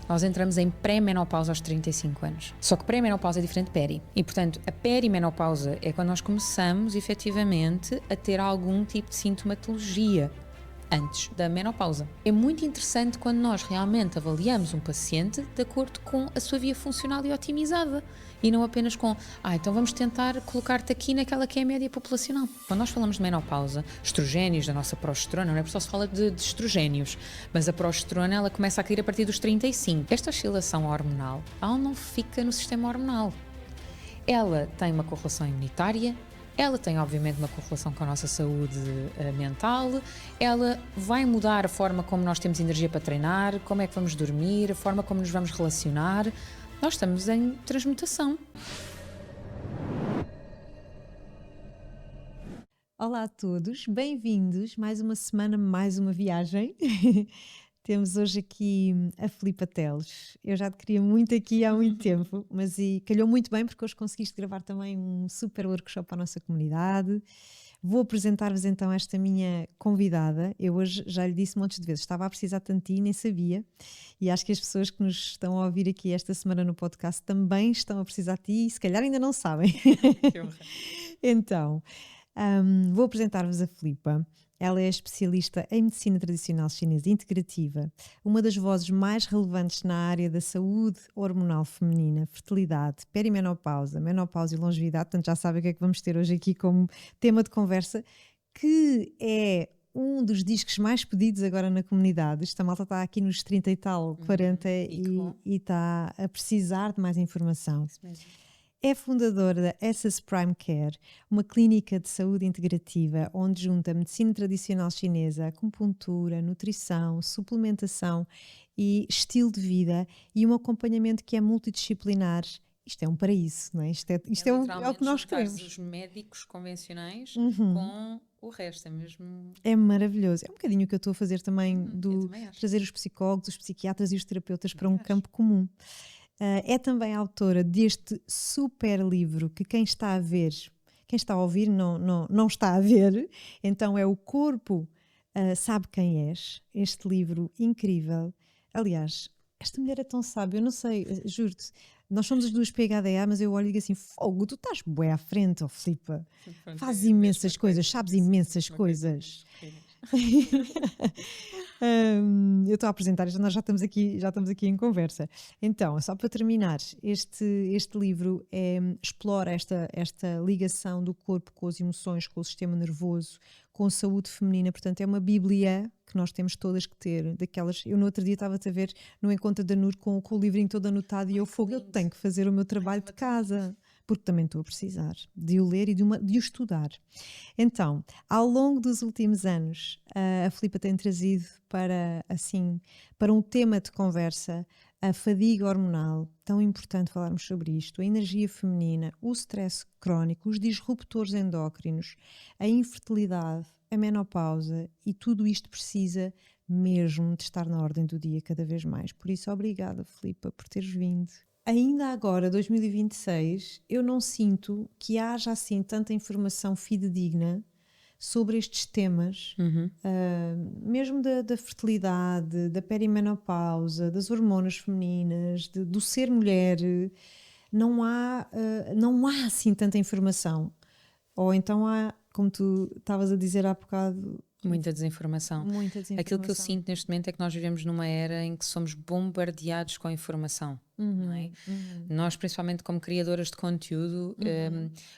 Nós entramos em pré-menopausa aos 35 anos. Só que pré-menopausa é diferente de peri. E, portanto, a perimenopausa é quando nós começamos, efetivamente, a ter algum tipo de sintomatologia antes da menopausa. É muito interessante quando nós realmente avaliamos um paciente de acordo com a sua via funcional e otimizada e não apenas com, então vamos tentar colocar-te aqui naquela que é a média populacional. Quando nós falamos de menopausa, estrogénios da nossa progesterona, não é por só se fala de estrogénios, mas a progesterona ela começa a cair a partir dos 35. Esta oscilação hormonal, ela não fica no sistema hormonal. Ela tem uma correlação imunitária, ela tem obviamente uma correlação com a nossa saúde mental, ela vai mudar a forma como nós temos energia para treinar, como é que vamos dormir, a forma como nos vamos relacionar. Nós estamos em transmutação. Olá a todos, bem-vindos, mais uma semana, mais uma viagem. Temos hoje aqui a Filipa Teles. Eu já te queria muito aqui há muito tempo, mas calhou muito bem porque hoje conseguiste gravar também um super workshop para a nossa comunidade. Vou apresentar-vos então esta minha convidada. Eu hoje já lhe disse montes de vezes, estava a precisar tanto de ti, nem sabia. E acho que as pessoas que nos estão a ouvir aqui esta semana no podcast também estão a precisar de ti e se calhar ainda não sabem. Que honra. Então, vou apresentar-vos a Filipa. Ela é especialista em medicina tradicional chinesa integrativa, uma das vozes mais relevantes na área da saúde hormonal feminina, fertilidade, perimenopausa, menopausa e longevidade. Portanto, já sabem o que é que vamos ter hoje aqui como tema de conversa, que é um dos discos mais pedidos agora na comunidade. Esta malta está aqui nos 30 e tal, 40 e está a precisar de mais informação. Isso mesmo. É fundadora da Essence Prime Care, uma clínica de saúde integrativa onde junta a medicina tradicional chinesa, acupuntura, nutrição, suplementação e estilo de vida e um acompanhamento que é multidisciplinar. Isto é um paraíso, não é? Isto é o que nós queremos. Os médicos convencionais com o resto, é mesmo... É maravilhoso. É um bocadinho o que eu estou a fazer também, eu também acho. trazer os psicólogos, os psiquiatras e os terapeutas para um campo comum. É também autora deste super livro que quem está a ver, quem está a ouvir não está a ver, então é O Corpo Sabe Quem És, este livro incrível. Aliás, esta mulher é tão sábia, eu não sei, juro-te, nós somos as duas PHDA, mas eu olho e digo assim, fogo, tu estás bué à frente, ó Filipa, fazes imensas coisas, sabes imensas coisas. Eu estou a apresentar, nós já estamos aqui em conversa. Então, só para terminar, este livro explora esta ligação do corpo com as emoções, com o sistema nervoso, com a saúde feminina. Portanto, é uma bíblia que nós temos todas que ter, daquelas... Eu no outro dia estava-te a ver no encontro da NUR com o livrinho todo anotado e eu tenho que fazer o meu trabalho de casa, porque também estou a precisar de o ler e de o estudar. Então, ao longo dos últimos anos, a Filipa tem trazido para um tema de conversa a fadiga hormonal, tão importante falarmos sobre isto, a energia feminina, o stress crónico, os disruptores endócrinos, a infertilidade, a menopausa, e tudo isto precisa mesmo de estar na ordem do dia cada vez mais. Por isso, obrigada, Filipa, por teres vindo. Ainda agora, 2026, eu não sinto que haja assim tanta informação fidedigna sobre estes temas, mesmo da fertilidade, da perimenopausa, das hormonas femininas, do ser mulher. Não há assim tanta informação. Ou então há, como tu estavas a dizer há bocado, Muita desinformação. Aquilo que eu sinto neste momento é que nós vivemos numa era em que somos bombardeados com informação. Não é? Nós, principalmente como criadoras de conteúdo,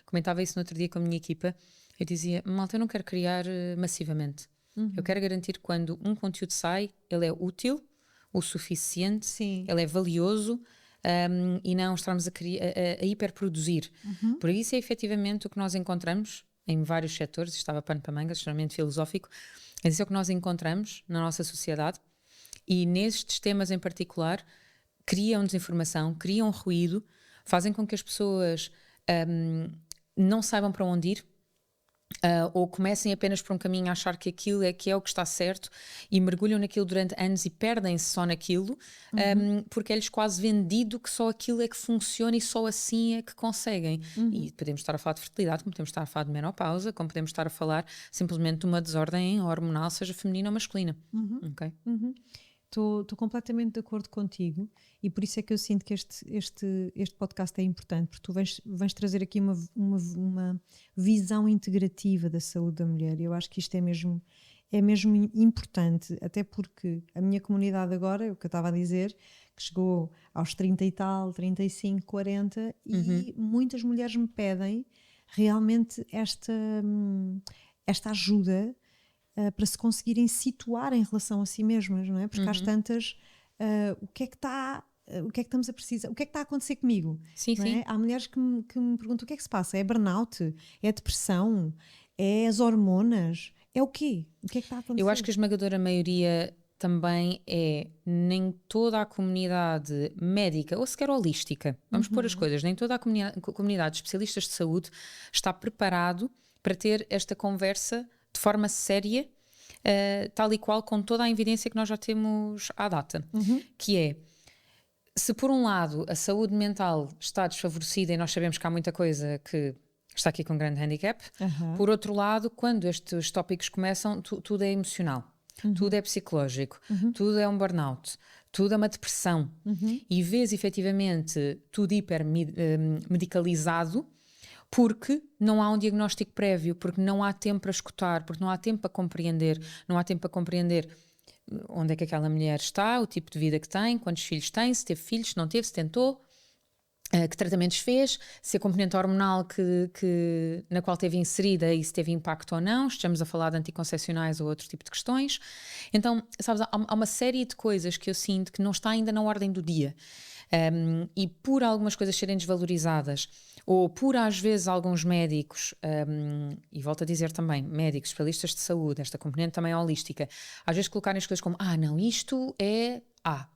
comentava isso no outro dia com a minha equipa, eu dizia, malta, eu não quero criar massivamente. Eu quero garantir que quando um conteúdo sai, ele é útil, o suficiente, Sim. ele é valioso, e não estarmos a hiperproduzir. Por isso é efetivamente o que nós encontramos em vários setores, estava pano para manga, extremamente filosófico, mas isso é o que nós encontramos na nossa sociedade e nestes temas em particular criam desinformação, criam ruído, fazem com que as pessoas não saibam para onde ir, ou comecem apenas por um caminho a achar que aquilo é o que está certo e mergulham naquilo durante anos e perdem-se só naquilo, porque é-lhes quase vendido que só aquilo é que funciona e só assim é que conseguem. E podemos estar a falar de fertilidade, como podemos estar a falar de menopausa, como podemos estar a falar simplesmente de uma desordem hormonal, seja feminina ou masculina. Okay? Estou completamente de acordo contigo e por isso é que eu sinto que este podcast é importante, porque tu vens trazer aqui uma visão integrativa da saúde da mulher e eu acho que isto é mesmo importante, até porque a minha comunidade agora, o que eu estava a dizer, que chegou aos 30 e tal, 35, 40 e muitas mulheres me pedem realmente esta ajuda para se conseguirem situar em relação a si mesmas, não é? Porque às tantas, o que é que estamos a precisar? O que é que está a acontecer comigo? Sim, Não sim. é? Há mulheres que me perguntam o que é que se passa? É burnout? É depressão? É as hormonas? É o quê? O que é que está a acontecer? Eu acho que a esmagadora maioria também nem toda a comunidade médica, ou sequer holística, vamos pôr as coisas, nem toda a comunidade de especialistas de saúde está preparado para ter esta conversa de forma séria, tal e qual com toda a evidência que nós já temos à data, que é, se por um lado a saúde mental está desfavorecida e nós sabemos que há muita coisa que está aqui com um grande handicap, por outro lado, quando estes tópicos começam, tudo é emocional. Tudo é psicológico, tudo é um burnout, tudo é uma depressão. E vês efetivamente tudo hipermedicalizado porque não há um diagnóstico prévio, porque não há tempo para escutar, porque não há tempo para compreender, não há tempo para compreender onde é que aquela mulher está, o tipo de vida que tem, quantos filhos tem, se teve filhos, se não teve, se tentou. Que tratamentos fez, se a componente hormonal na qual teve inserida e se teve impacto ou não, estamos a falar de anticoncepcionais ou outro tipo de questões. Então, sabes, há uma série de coisas que eu sinto que não está ainda na ordem do dia. E por algumas coisas serem desvalorizadas, ou por às vezes alguns médicos, e volto a dizer também, médicos, especialistas de saúde, esta componente também é holística, às vezes colocarem as coisas como, não, isto é A.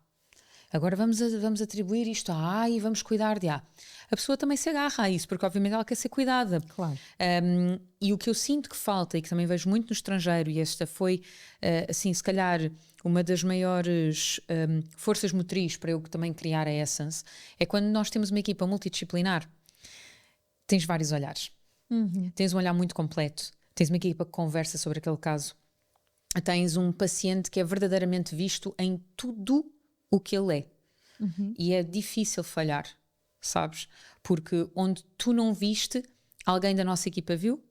Agora vamos atribuir isto a A e vamos cuidar de A. A pessoa também se agarra a isso, porque obviamente ela quer ser cuidada. Claro. E o que eu sinto que falta, e que também vejo muito no estrangeiro, e esta foi, assim, se calhar uma das maiores forças motrizes para eu também criar a Essence, é quando nós temos uma equipa multidisciplinar, tens vários olhares. Tens um olhar muito completo, tens uma equipa que conversa sobre aquele caso, tens um paciente que é verdadeiramente visto em tudo o que ele é. E é difícil falhar, sabes? Porque onde tu não viste, alguém da nossa equipa viu.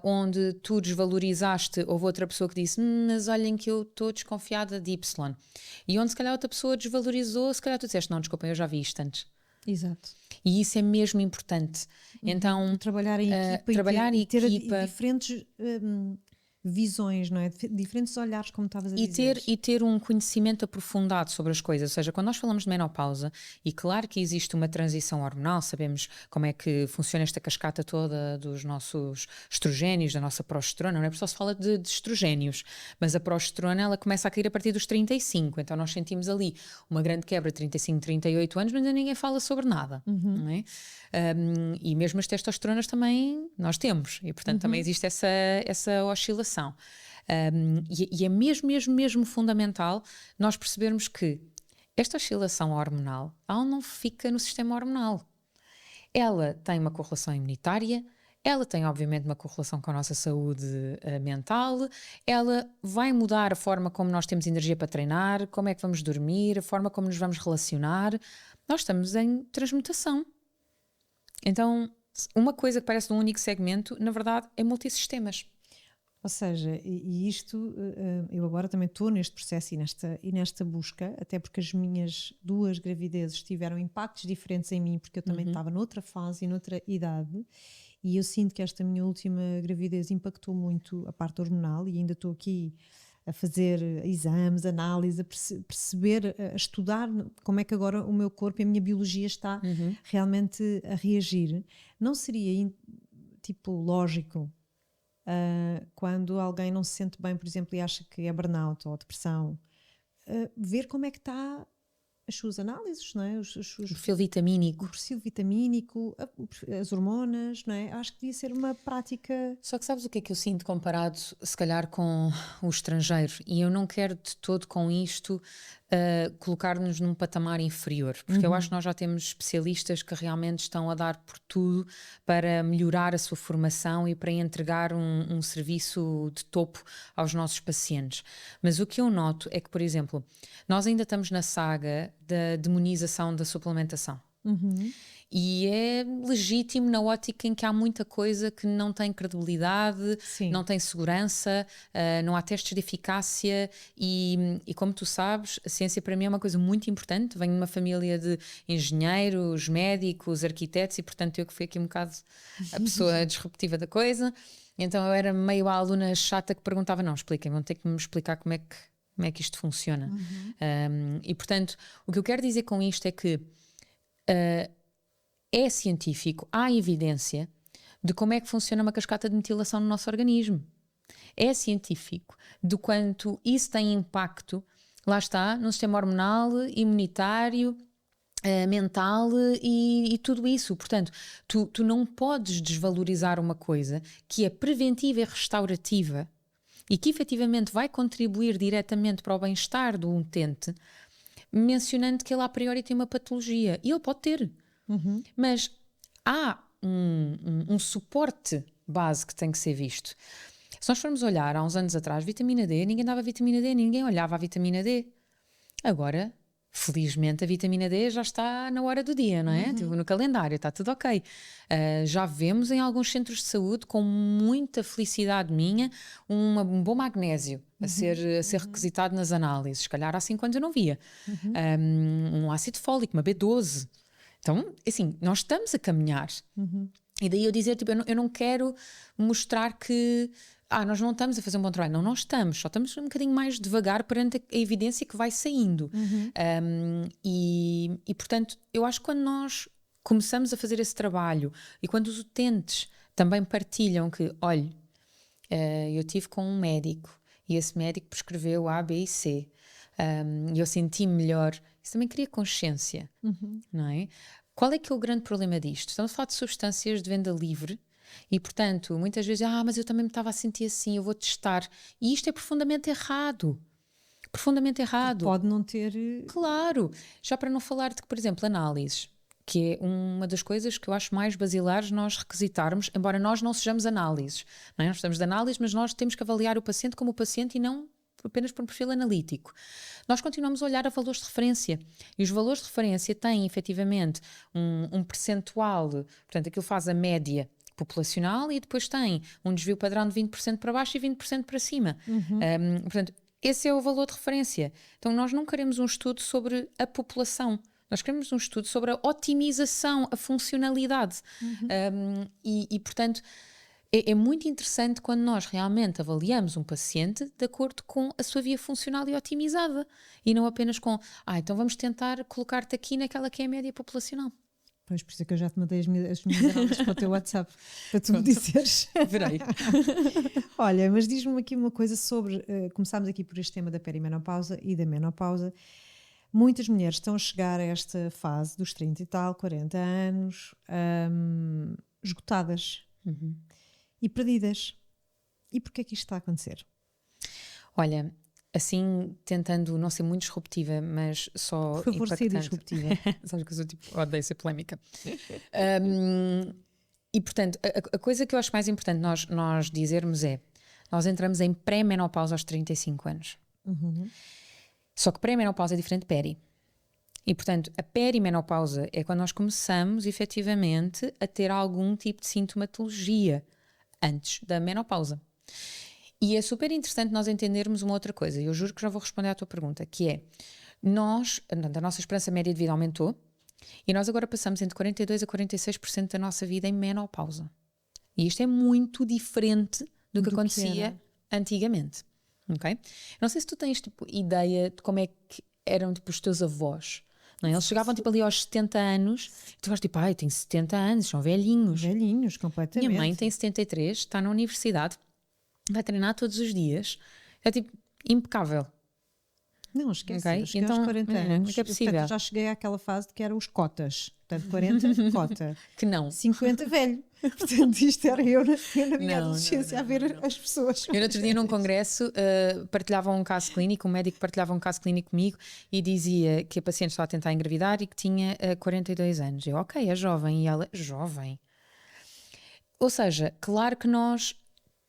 Onde tu desvalorizaste, houve outra pessoa que disse, mas olhem que eu estou desconfiada de Y. E onde se calhar outra pessoa desvalorizou, se calhar tu disseste, não, desculpa, eu já vi isto antes. Exato. E isso é mesmo importante. Então, trabalhar em equipa e ter diferentes visões, não é? Diferentes olhares, como estavas a dizer. E ter um conhecimento aprofundado sobre as coisas, ou seja, quando nós falamos de menopausa, e claro que existe uma transição hormonal, sabemos como é que funciona esta cascata toda dos nossos estrogénios, da nossa progesterona, não é? Porque só se fala de estrogénios, mas a progesterona ela começa a cair a partir dos 35, então nós sentimos ali uma grande quebra de 35, 38 anos, mas ainda ninguém fala sobre nada, não é? E mesmo as testosteronas também nós temos, e portanto também existe essa oscilação. E é mesmo fundamental nós percebermos que esta oscilação hormonal, ela não fica no sistema hormonal. Ela tem uma correlação imunitária, ela tem obviamente uma correlação com a nossa saúde mental, ela vai mudar a forma como nós temos energia para treinar, como é que vamos dormir, a forma como nos vamos relacionar. Nós estamos em transmutação. Então, uma coisa que parece de um único segmento, na verdade, é multissistemas. Ou seja, e isto, eu agora também estou neste processo e nesta busca, até porque as minhas 2 gravidezes tiveram impactos diferentes em mim, porque eu também estava noutra fase e noutra idade, e eu sinto que esta minha última gravidez impactou muito a parte hormonal, e ainda estou aqui a fazer exames, análise, a perceber, a estudar como é que agora o meu corpo e a minha biologia está realmente a reagir. Não seria, lógico, quando alguém não se sente bem, por exemplo, e acha que é burnout ou depressão, ver como é que está as suas análises, não é? O perfil vitamínico. O perfil vitamínico, as hormonas, não é? Acho que devia ser uma prática. Só que sabes o que é que eu sinto comparado, se calhar, com o estrangeiro? E eu não quero de todo com isto colocar-nos num patamar inferior, porque eu acho que nós já temos especialistas que realmente estão a dar por tudo para melhorar a sua formação e para entregar um serviço de topo aos nossos pacientes. Mas o que eu noto é que, por exemplo, nós ainda estamos na saga da demonização da suplementação. E é legítimo na ótica em que há muita coisa que não tem credibilidade, Sim. não tem segurança, não há testes de eficácia e como tu sabes, a ciência para mim é uma coisa muito importante. Venho de uma família de engenheiros, médicos, arquitetos e portanto eu que fui aqui um bocado a pessoa disruptiva da coisa. Então eu era meio a aluna chata que perguntava, não, expliquem, vão ter que me explicar como é que isto funciona. E portanto, o que eu quero dizer com isto é que é científico, há evidência de como é que funciona uma cascata de metilação no nosso organismo. É científico de quanto isso tem impacto, lá está, no sistema hormonal, imunitário, mental e tudo isso. Portanto, tu não podes desvalorizar uma coisa que é preventiva e restaurativa e que efetivamente vai contribuir diretamente para o bem-estar do utente, mencionando que ele a priori tem uma patologia. E ele pode ter. Mas há um suporte base que tem que ser visto. Se nós formos olhar há uns anos atrás, vitamina D, ninguém dava vitamina D, ninguém olhava a vitamina D. Agora, felizmente, a vitamina D já está na hora do dia, não é? Tipo, no calendário, está tudo ok. Já vemos em alguns centros de saúde, com muita felicidade minha, um bom magnésio a ser requisitado nas análises. Se calhar há 5 anos eu não via. Um ácido fólico, uma B12. Então, assim, nós estamos a caminhar. E daí eu dizer, tipo, eu não quero mostrar que nós não estamos a fazer um bom trabalho. Não, nós estamos, só estamos um bocadinho mais devagar perante a evidência que vai saindo. E, portanto, eu acho que quando nós começamos a fazer esse trabalho e quando os utentes também partilham que, olha, eu estive com um médico e esse médico prescreveu A, B e C e eu senti melhor, isso também cria consciência, não é? Qual é que é o grande problema disto? Estamos a falar de substâncias de venda livre e, portanto, muitas vezes, mas eu também me estava a sentir assim, eu vou testar. E isto é profundamente errado. Profundamente errado. Pode não ter... Claro. Já para não falar de que, por exemplo, análises, que é uma das coisas que eu acho mais basilares nós requisitarmos, embora nós não sejamos análises. Não é? Nós estamos de análise, mas nós temos que avaliar o paciente como o paciente e não apenas por um perfil analítico. Nós continuamos a olhar a valores de referência e os valores de referência têm efetivamente um percentual, portanto aquilo faz a média populacional e depois tem um desvio padrão de 20% para baixo e 20% para cima. Portanto, esse é o valor de referência. Então nós não queremos um estudo sobre a população, nós queremos um estudo sobre a otimização, a funcionalidade. E portanto, é muito interessante quando nós realmente avaliamos um paciente de acordo com a sua via funcional e otimizada. E não apenas com, então vamos tentar colocar-te aqui naquela que é a média populacional. Pois, por isso é que eu já te mandei as minhas análises para o teu WhatsApp, para tu me dizeres. Verei. Olha, mas diz-me aqui uma coisa sobre, começámos aqui por este tema da perimenopausa e da menopausa. Muitas mulheres estão a chegar a esta fase dos 30 e tal, 40 anos, esgotadas. E perdidas. E porquê é que isto está a acontecer? Olha, assim, tentando não ser muito disruptiva, mas só por favor, impactante. ser disruptiva. Sabes que eu sou tipo, odeio ser polémica. E portanto, a coisa que eu acho mais importante nós dizermos é, nós entramos em pré-menopausa aos 35 anos. Só que pré-menopausa é diferente de peri. E, portanto, a perimenopausa é quando nós começamos, efetivamente, a ter algum tipo de sintomatologia antes da menopausa. E é super interessante nós entendermos uma outra coisa, e eu juro que já vou responder à tua pergunta, que é, a nossa esperança média de vida aumentou, e nós agora passamos entre 42% a 46% da nossa vida em menopausa. E isto é muito diferente do que acontecia antigamente. Okay? Não sei se tu tens tipo, ideia de como é que eram tipo, os teus avós. Não é? Eles chegavam tipo, ali aos 70 anos e tu vais tipo, eu tenho 70 anos, são velhinhos. Velhinhos, completamente. Minha mãe tem 73, está na universidade, vai treinar todos os dias, é tipo impecável. Não, esquece. Ok? Eu cheguei Então, aos 40 imagina, como anos. é que é possível? Portanto, já cheguei àquela fase de que eram os cotas. Portanto, 40, cota. Que não. 50, velho. Portanto, isto era eu na minha Não, adolescência a ver as pessoas. Eu no outro dia num congresso partilhava um caso clínico, um médico partilhava um caso clínico comigo e dizia que a paciente estava a tentar engravidar e que tinha 42 anos. Eu, ok, é jovem. E ela, jovem? Ou seja, claro que nós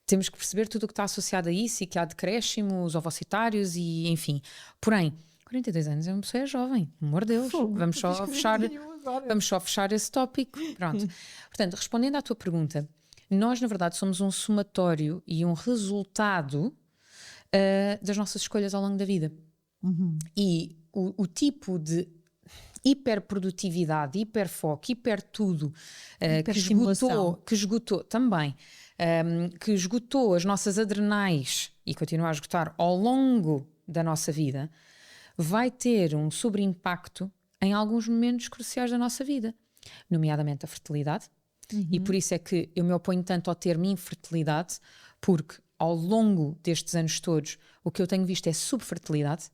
temos que perceber tudo o que está associado a isso e que há decréscimos ovocitários e enfim. Porém, 42 anos é uma pessoa jovem, pelo amor de Deus. Fogo, Vamos não só fiz fechar, 41 agora. vamos só fechar esse tópico. Pronto. Portanto, respondendo à tua pergunta, nós na verdade somos um somatório e um resultado das nossas escolhas ao longo da vida. E o tipo de hiperprodutividade, hiperfoco, hipertudo que esgotou também, que esgotou as nossas adrenais e continua a esgotar ao longo da nossa vida, vai ter um sobreimpacto em alguns momentos cruciais da nossa vida, nomeadamente a fertilidade. E por isso é que eu me oponho tanto ao termo infertilidade, porque ao longo destes anos todos o que eu tenho visto é subfertilidade,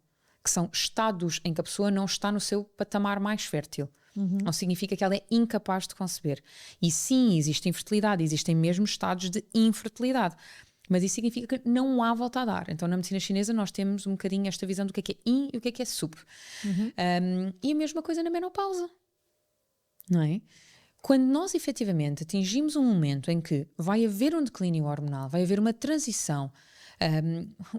que são estados em que a pessoa não está no seu patamar mais fértil. Não significa que ela é incapaz de conceber. E sim, existe infertilidade, existem mesmo estados de infertilidade. Mas isso significa que não há volta a dar. Então, na medicina chinesa, nós temos um bocadinho esta visão do que é in e o que é sub. E a mesma coisa na menopausa. Não é? Quando nós efetivamente atingimos um momento em que vai haver um declínio hormonal, vai haver uma transição,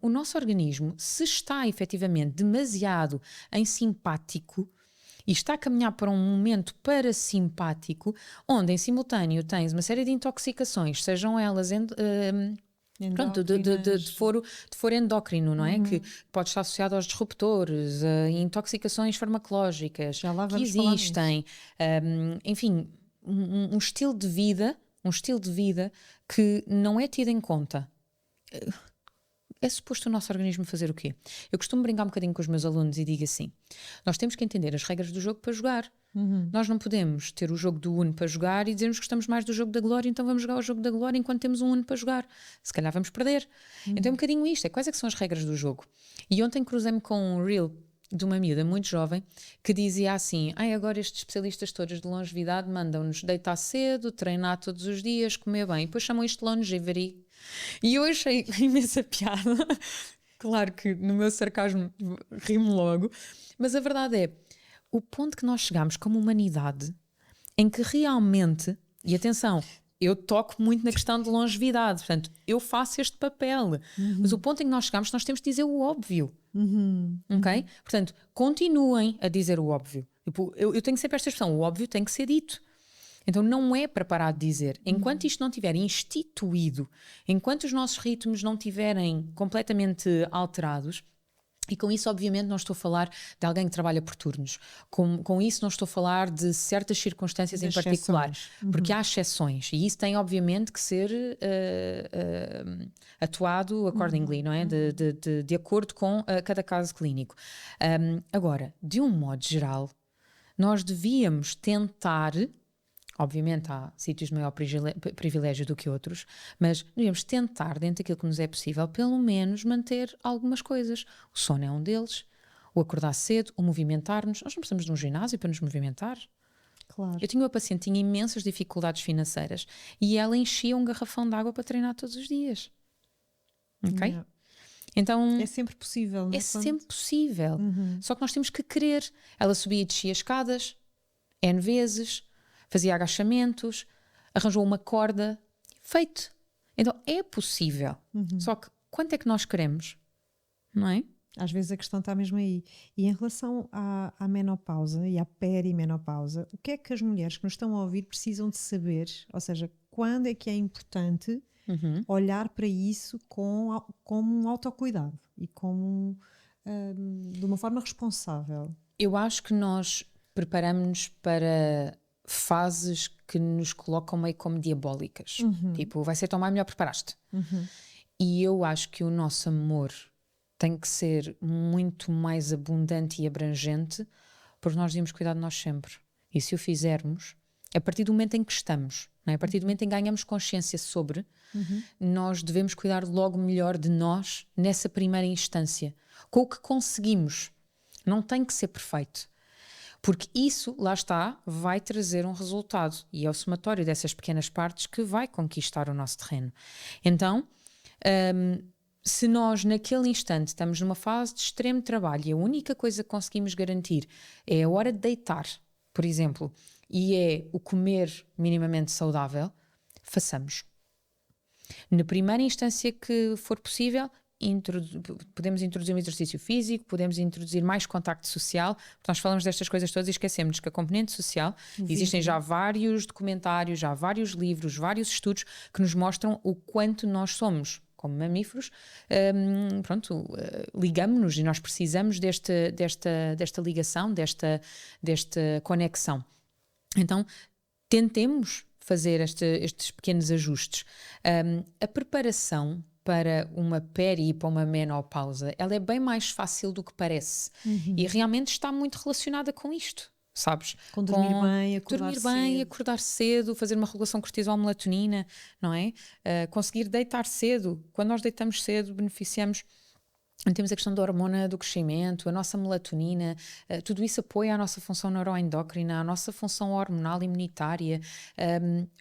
o nosso organismo, se está efetivamente demasiado em simpático e está a caminhar para um momento parasimpático, onde em simultâneo tens uma série de intoxicações, sejam elas pronto, de foro endócrino, não é? Que pode estar associado aos disruptores, a intoxicações farmacológicas que existem, enfim, um estilo de vida que não é tido em conta. É suposto o nosso organismo fazer o quê? Eu costumo brincar um bocadinho com os meus alunos e digo assim: nós temos que entender as regras do jogo para jogar. Nós não podemos ter o jogo do Uno para jogar e dizermos que gostamos mais do jogo da Glória, então vamos jogar o jogo da Glória enquanto temos um Uno para jogar. Se calhar vamos perder. Então é um bocadinho isto, quais é que são as regras do jogo? E ontem cruzei-me com um reel de uma miúda muito jovem que dizia assim: agora estes especialistas todos de longevidade mandam-nos deitar cedo, treinar todos os dias, comer bem, e depois chamam isto de longevity. E eu achei imensa piada. Claro que no meu sarcasmo rimo logo, mas a verdade é, o ponto que nós chegamos como humanidade, em que realmente, e atenção, eu toco muito na questão de longevidade, portanto, eu faço este papel, mas o ponto em que nós chegamos, nós temos de dizer o óbvio. Ok? Portanto, continuem a dizer o óbvio. Tipo, eu tenho sempre esta expressão: o óbvio tem que ser dito. Então não é para parar de dizer. Enquanto isto não estiver instituído, enquanto os nossos ritmos não estiverem completamente alterados, e com isso obviamente não estou a falar de alguém que trabalha por turnos, com isso não estou a falar de certas circunstâncias em particular, porque há exceções e isso tem obviamente que ser atuado accordingly, não é? De acordo com cada caso clínico. Agora, de um modo geral, nós devíamos tentar. Obviamente há sítios de maior privilégio do que outros, mas devemos tentar, dentro daquilo que nos é possível, pelo menos manter algumas coisas. O sono é um deles, o acordar cedo, o movimentar-nos. Nós não precisamos de um ginásio para nos movimentar. Claro. Eu tinha uma paciente que tinha imensas dificuldades financeiras e ela enchia um garrafão de água para treinar todos os dias. Ok? Yeah. Então, é sempre possível, não é? sempre possível. Só que nós temos que querer. Ela subia e descia escadas, N vezes, fazia agachamentos, arranjou uma corda, feito. Então é possível. Só que quanto é que nós queremos? Não é? Às vezes a questão está mesmo aí. E em relação à menopausa e à perimenopausa, o que é que as mulheres que nos estão a ouvir precisam de saber? Ou seja, quando é que é importante olhar para isso como um autocuidado e como de uma forma responsável? Eu acho que nós preparamos-nos para fases que nos colocam meio como diabólicas. Tipo, vai ser tão mais, melhor preparaste. E eu acho que o nosso amor tem que ser muito mais abundante e abrangente, porque nós devemos cuidar de nós sempre. E se o fizermos, a partir do momento em que estamos, não é? A partir do momento em que ganhamos consciência sobre, nós devemos cuidar logo melhor de nós nessa primeira instância, com o que conseguimos. Não tem que ser perfeito. Porque isso, lá está, vai trazer um resultado. E é o somatório dessas pequenas partes que vai conquistar o nosso terreno. Então, se nós naquele instante estamos numa fase de extremo trabalho e a única coisa que conseguimos garantir é a hora de deitar, por exemplo, e é o comer minimamente saudável, façamos. Na primeira instância que for possível, podemos introduzir um exercício físico, podemos introduzir mais contacto social. Nós falamos destas coisas todas e esquecemos que a componente social, existem já vários documentários, já vários livros, vários estudos que nos mostram o quanto nós somos, como mamíferos, ligamos-nos e nós precisamos desta ligação, desta conexão. Então, tentemos fazer estes pequenos ajustes. A preparação para uma peri e para uma menopausa, ela é bem mais fácil do que parece. E realmente está muito relacionada com isto, sabes? Com dormir bem, acordar cedo, fazer uma regulação cortisol-melatonina, não é? Conseguir deitar cedo. Quando nós deitamos cedo, beneficiamos. Temos a questão da hormona do crescimento, a nossa melatonina, tudo isso apoia a nossa função neuroendócrina, a nossa função hormonal imunitária.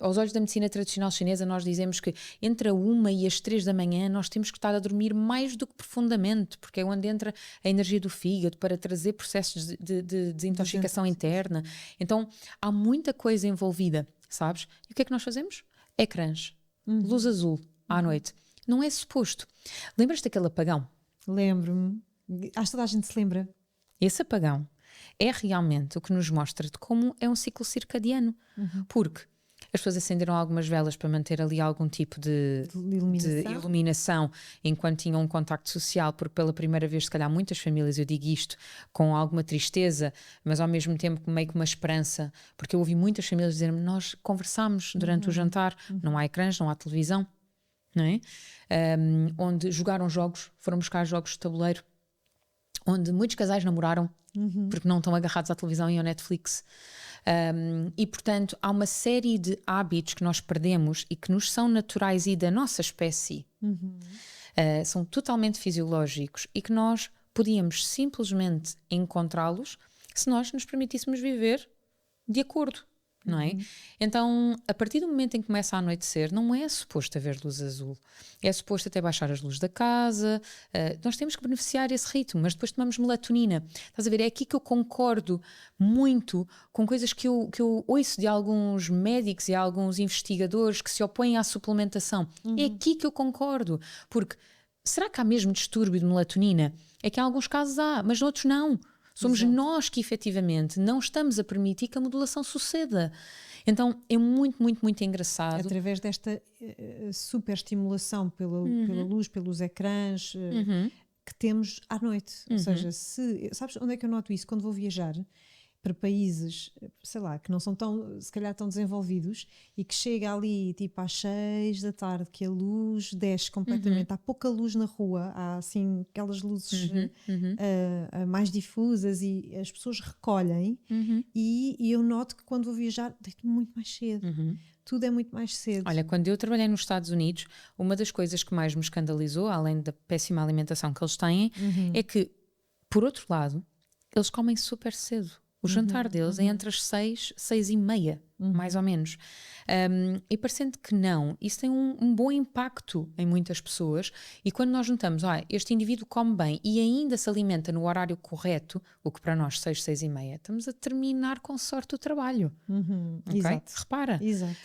Aos olhos da medicina tradicional chinesa, nós dizemos que entre a 1 e as 3 da manhã nós temos que estar a dormir mais do que profundamente, porque é onde entra a energia do fígado para trazer processos de desintoxicação interna. Então, há muita coisa envolvida, sabes? E o que é que nós fazemos? Ecrãs, luz azul, à noite. Não é suposto. Lembras-te daquele apagão? Lembro-me. Acho que toda a gente se lembra. Esse apagão é realmente o que nos mostra de como é um ciclo circadiano. Porque as pessoas acenderam algumas velas para manter ali algum tipo de iluminação enquanto tinham um contacto social, porque pela primeira vez, se calhar muitas famílias, eu digo isto com alguma tristeza, mas ao mesmo tempo meio que uma esperança, porque eu ouvi muitas famílias dizer-me, nós conversámos durante o jantar, não há ecrãs, não há televisão, não é? Onde jogaram jogos, foram buscar jogos de tabuleiro, onde muitos casais namoraram porque não estão agarrados à televisão e ao Netflix. E portanto há uma série de hábitos que nós perdemos e que nos são naturais e da nossa espécie, são totalmente fisiológicos e que nós podíamos simplesmente encontrá-los se nós nos permitíssemos viver de acordo. Não é? Então, a partir do momento em que começa a anoitecer, não é suposto haver luz azul. É suposto até baixar as luzes da casa. Nós temos que beneficiar esse ritmo, mas depois tomamos melatonina. Estás a ver? É aqui que eu concordo muito com coisas que eu ouço de alguns médicos e alguns investigadores que se opõem à suplementação. É aqui que eu concordo. Porque será que há mesmo distúrbio de melatonina? É que em alguns casos há, mas noutros não. Somos nós que efetivamente não estamos a permitir que a modulação suceda. Então é muito, muito, muito engraçado. Através desta superestimulação pela luz, pelos ecrãs que temos à noite. Ou seja, sabes onde é que eu noto isso? Quando vou viajar para países, sei lá, que não são tão, se calhar tão desenvolvidos e que chega ali tipo às 6 da tarde que a luz desce completamente, há pouca luz na rua, há assim aquelas luzes mais difusas e as pessoas recolhem e eu noto que quando vou viajar deito-me muito mais cedo. Tudo é muito mais cedo. Olha, quando eu trabalhei nos Estados Unidos, uma das coisas que mais me escandalizou, além da péssima alimentação que eles têm, é que, por outro lado, eles comem super cedo. O jantar deles é entre as 6 e meia, mais ou menos. E parecendo que não, isso tem um bom impacto em muitas pessoas. E quando nós notamos, este indivíduo come bem e ainda se alimenta no horário correto, o que para nós 6 e meia, estamos a terminar com sorte o trabalho. Okay? Exato. Repara. Exato.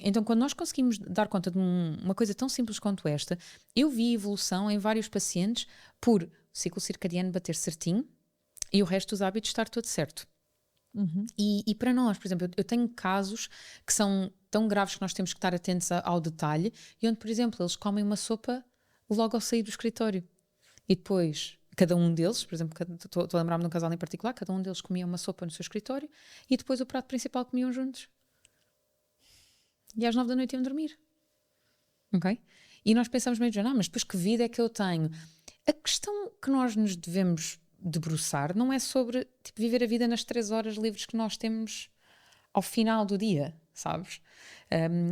Então, quando nós conseguimos dar conta de uma coisa tão simples quanto esta, eu vi evolução em vários pacientes por ciclo circadiano bater certinho, e o resto dos hábitos estar tudo certo. E para nós, por exemplo, eu tenho casos que são tão graves que nós temos que estar atentos ao detalhe e onde, por exemplo, eles comem uma sopa logo ao sair do escritório. E depois, cada um deles, por exemplo, estou a lembrar-me de um casal em particular, cada um deles comia uma sopa no seu escritório e depois o prato principal comiam juntos. E às 9 da noite iam dormir. Ok? E nós pensamos meio de mas depois que vida é que eu tenho? A questão que nós nos devemos debruçar não é sobre viver a vida nas 3 horas livres que nós temos ao final do dia, sabes?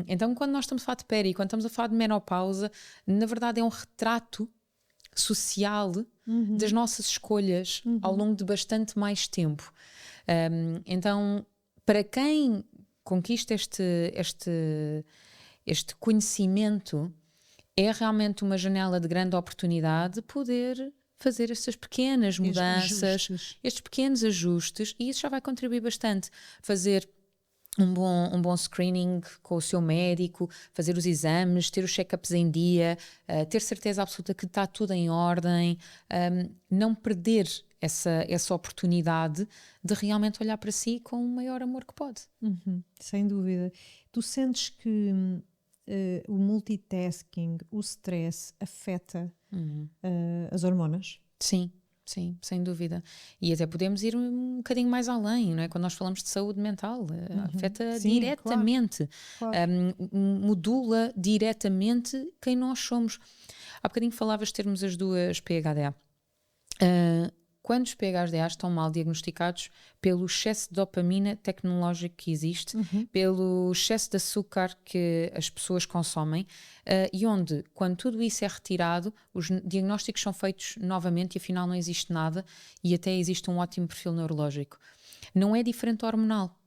Então, quando nós estamos a falar de peri, quando estamos a falar de menopausa, na verdade é um retrato social das nossas escolhas ao longo de bastante mais tempo. Então, para quem conquista este conhecimento, é realmente uma janela de grande oportunidade de poder fazer estas pequenas mudanças, estes pequenos ajustes, e isso já vai contribuir bastante. Fazer um bom screening com o seu médico, fazer os exames, ter os check-ups em dia, ter certeza absoluta que está tudo em ordem, não perder essa oportunidade de realmente olhar para si com o maior amor que pode. Sem dúvida. Tu sentes que o multitasking, o stress afeta as hormonas? Sim, sem dúvida. E até podemos ir um bocadinho mais além, não é? Quando nós falamos de saúde mental, afeta diretamente, claro. modula diretamente quem nós somos. Há bocadinho falavas de termos as duas PHDA. Quando os PHDA estão mal diagnosticados pelo excesso de dopamina tecnológico que existe, pelo excesso de açúcar que as pessoas consomem, e onde, quando tudo isso é retirado, os diagnósticos são feitos novamente e afinal não existe nada, e até existe um ótimo perfil neurológico. Não é diferente hormonal.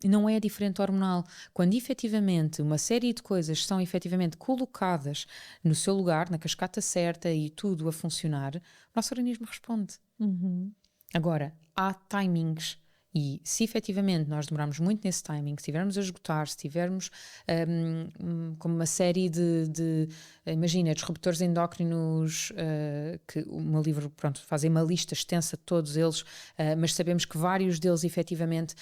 Não é diferente hormonal. Quando efetivamente uma série de coisas são efetivamente colocadas no seu lugar, na cascata certa e tudo a funcionar, o nosso organismo responde. Agora, há timings, e se efetivamente nós demorarmos muito nesse timing, se estivermos a esgotar, se tivermos como uma série de imagina, disruptores endócrinos, que o meu livro, pronto, fazem uma lista extensa de todos eles, mas sabemos que vários deles efetivamente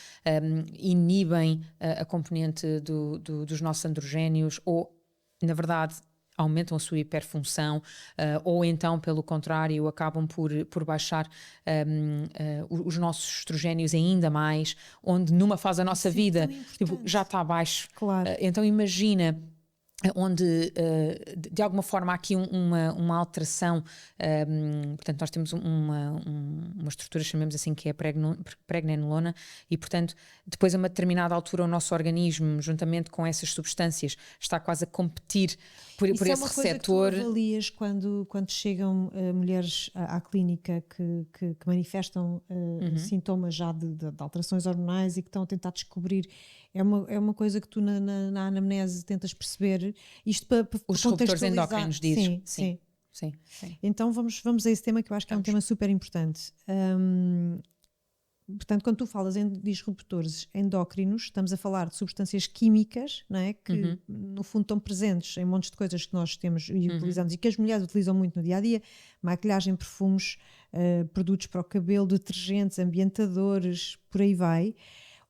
inibem a componente dos nossos androgénios, ou, na verdade, aumentam a sua hiperfunção, ou então, pelo contrário, acabam por baixar os nossos estrogénios ainda mais, onde numa fase da nossa vida tipo, já está abaixo. Claro. Então imagina onde de alguma forma há aqui uma alteração, portanto nós temos uma estrutura, chamemos assim, que é a pregnenolona, e portanto depois a uma determinada altura o nosso organismo, juntamente com essas substâncias, está quase a competir por esse receptor. Isso é uma coisa que tu avalias quando chegam mulheres à clínica que manifestam sintomas já de alterações hormonais e que estão a tentar descobrir. É uma coisa que tu na anamnese tentas perceber, isto para os disruptores endócrinos, dizes? Sim. Sim. Então vamos a esse tema, que eu acho que é um tema super importante. Portanto, quando tu falas em disruptores endócrinos, estamos a falar de substâncias químicas, não é? Que no fundo estão presentes em montes de coisas que nós temos e utilizamos, e que as mulheres utilizam muito no dia-a-dia: maquilhagem, perfumes, produtos para o cabelo, detergentes, ambientadores, por aí vai.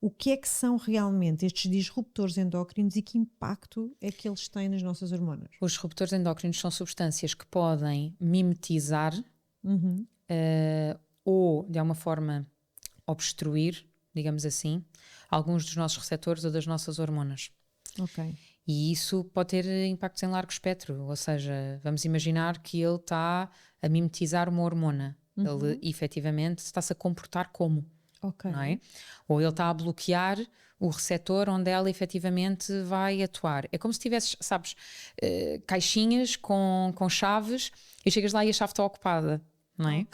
O que é que são realmente estes disruptores endócrinos e que impacto é que eles têm nas nossas hormonas? Os disruptores endócrinos são substâncias que podem mimetizar ou, de alguma forma, obstruir, digamos assim, alguns dos nossos receptores ou das nossas hormonas. E isso pode ter impactos em largo espectro, ou seja, vamos imaginar que ele está a mimetizar uma hormona. Ele efetivamente está-se a comportar como. Não é? Ou ele está a bloquear o receptor onde ela efetivamente vai atuar. É como se tivesses, sabes, caixinhas com chaves e chegas lá e a chave está ocupada, não é?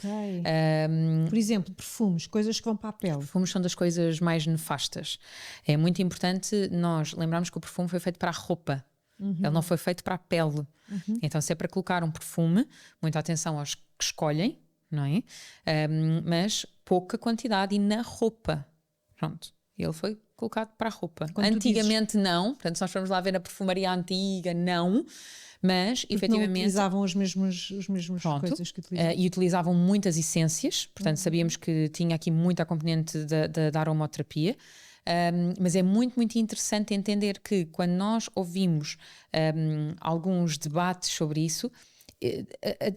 Por exemplo, perfumes, coisas que vão para a pele. Perfumes são das coisas mais nefastas. É muito importante nós lembrarmos que o perfume foi feito para a roupa. Ele não foi feito para a pele. Então, se é para colocar um perfume, muita atenção aos que escolhem, não é? Mas pouca quantidade e na roupa. Pronto. Ele foi colocado para a roupa. Antigamente não. Portanto, se nós formos lá ver na perfumaria antiga, não. Mas, porque efetivamente... não utilizavam os mesmos coisas que utilizavam. E utilizavam muitas essências. Portanto, sabíamos que tinha aqui muita componente da aromaterapia. Mas é muito, muito interessante entender que quando nós ouvimos alguns debates sobre isso,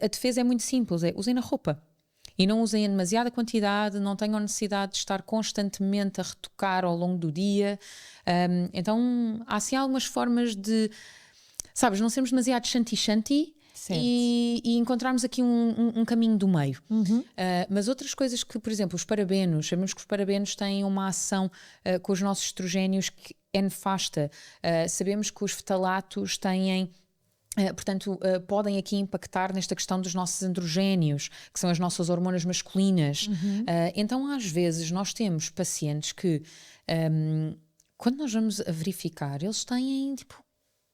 a defesa é muito simples, usem na roupa e não usem em demasiada quantidade, não tenham necessidade de estar constantemente a retocar ao longo do dia. Então há assim algumas formas de, sabes, não sermos demasiado shanti e encontrarmos aqui um caminho do meio. Mas outras coisas que, por exemplo, os parabenos, sabemos que os parabenos têm uma ação com os nossos estrogénios que é nefasta. Sabemos que os fetalatos têm... portanto, podem aqui impactar nesta questão dos nossos androgénios, que são as nossas hormonas masculinas. Então, às vezes, nós temos pacientes que, quando nós vamos a verificar, eles têm, tipo,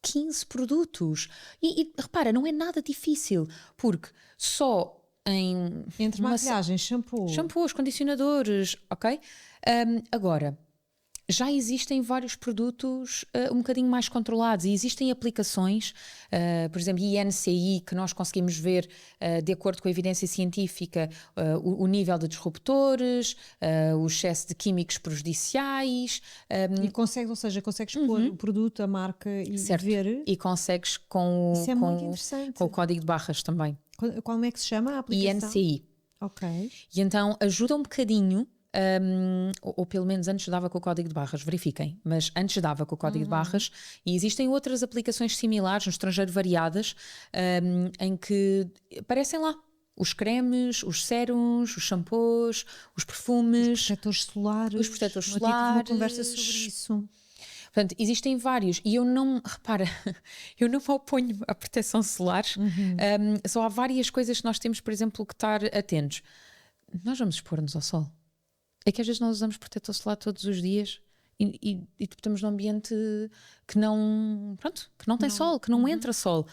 15 produtos. E repara, não é nada difícil, porque só entre maquilhagens, shampoos, condicionadores, ok? Agora... já existem vários produtos um bocadinho mais controlados e existem aplicações, por exemplo, INCI, que nós conseguimos ver, de acordo com a evidência científica, o nível de disruptores, o excesso de químicos prejudiciais. E consegues, ou seja, consegues pôr o produto, a marca e certo. ver. E consegues com o código de barras também. Como é que se chama a aplicação? INCI. Ok. E então ajuda um bocadinho. Ou pelo menos antes dava com o código de barras, verifiquem, mas antes dava com o código de barras, e existem outras aplicações similares no estrangeiro variadas, em que aparecem lá os cremes, os sérums, os shampoos, os perfumes, os protetores solares. Tive uma conversa sobre isso. Portanto, existem vários, e eu não me oponho à proteção solar. Só há várias coisas que nós temos, por exemplo, que estar atentos. Nós vamos expor-nos ao sol. É que às vezes nós usamos protetor solar todos os dias e estamos num ambiente que não tem sol, que não entra sol.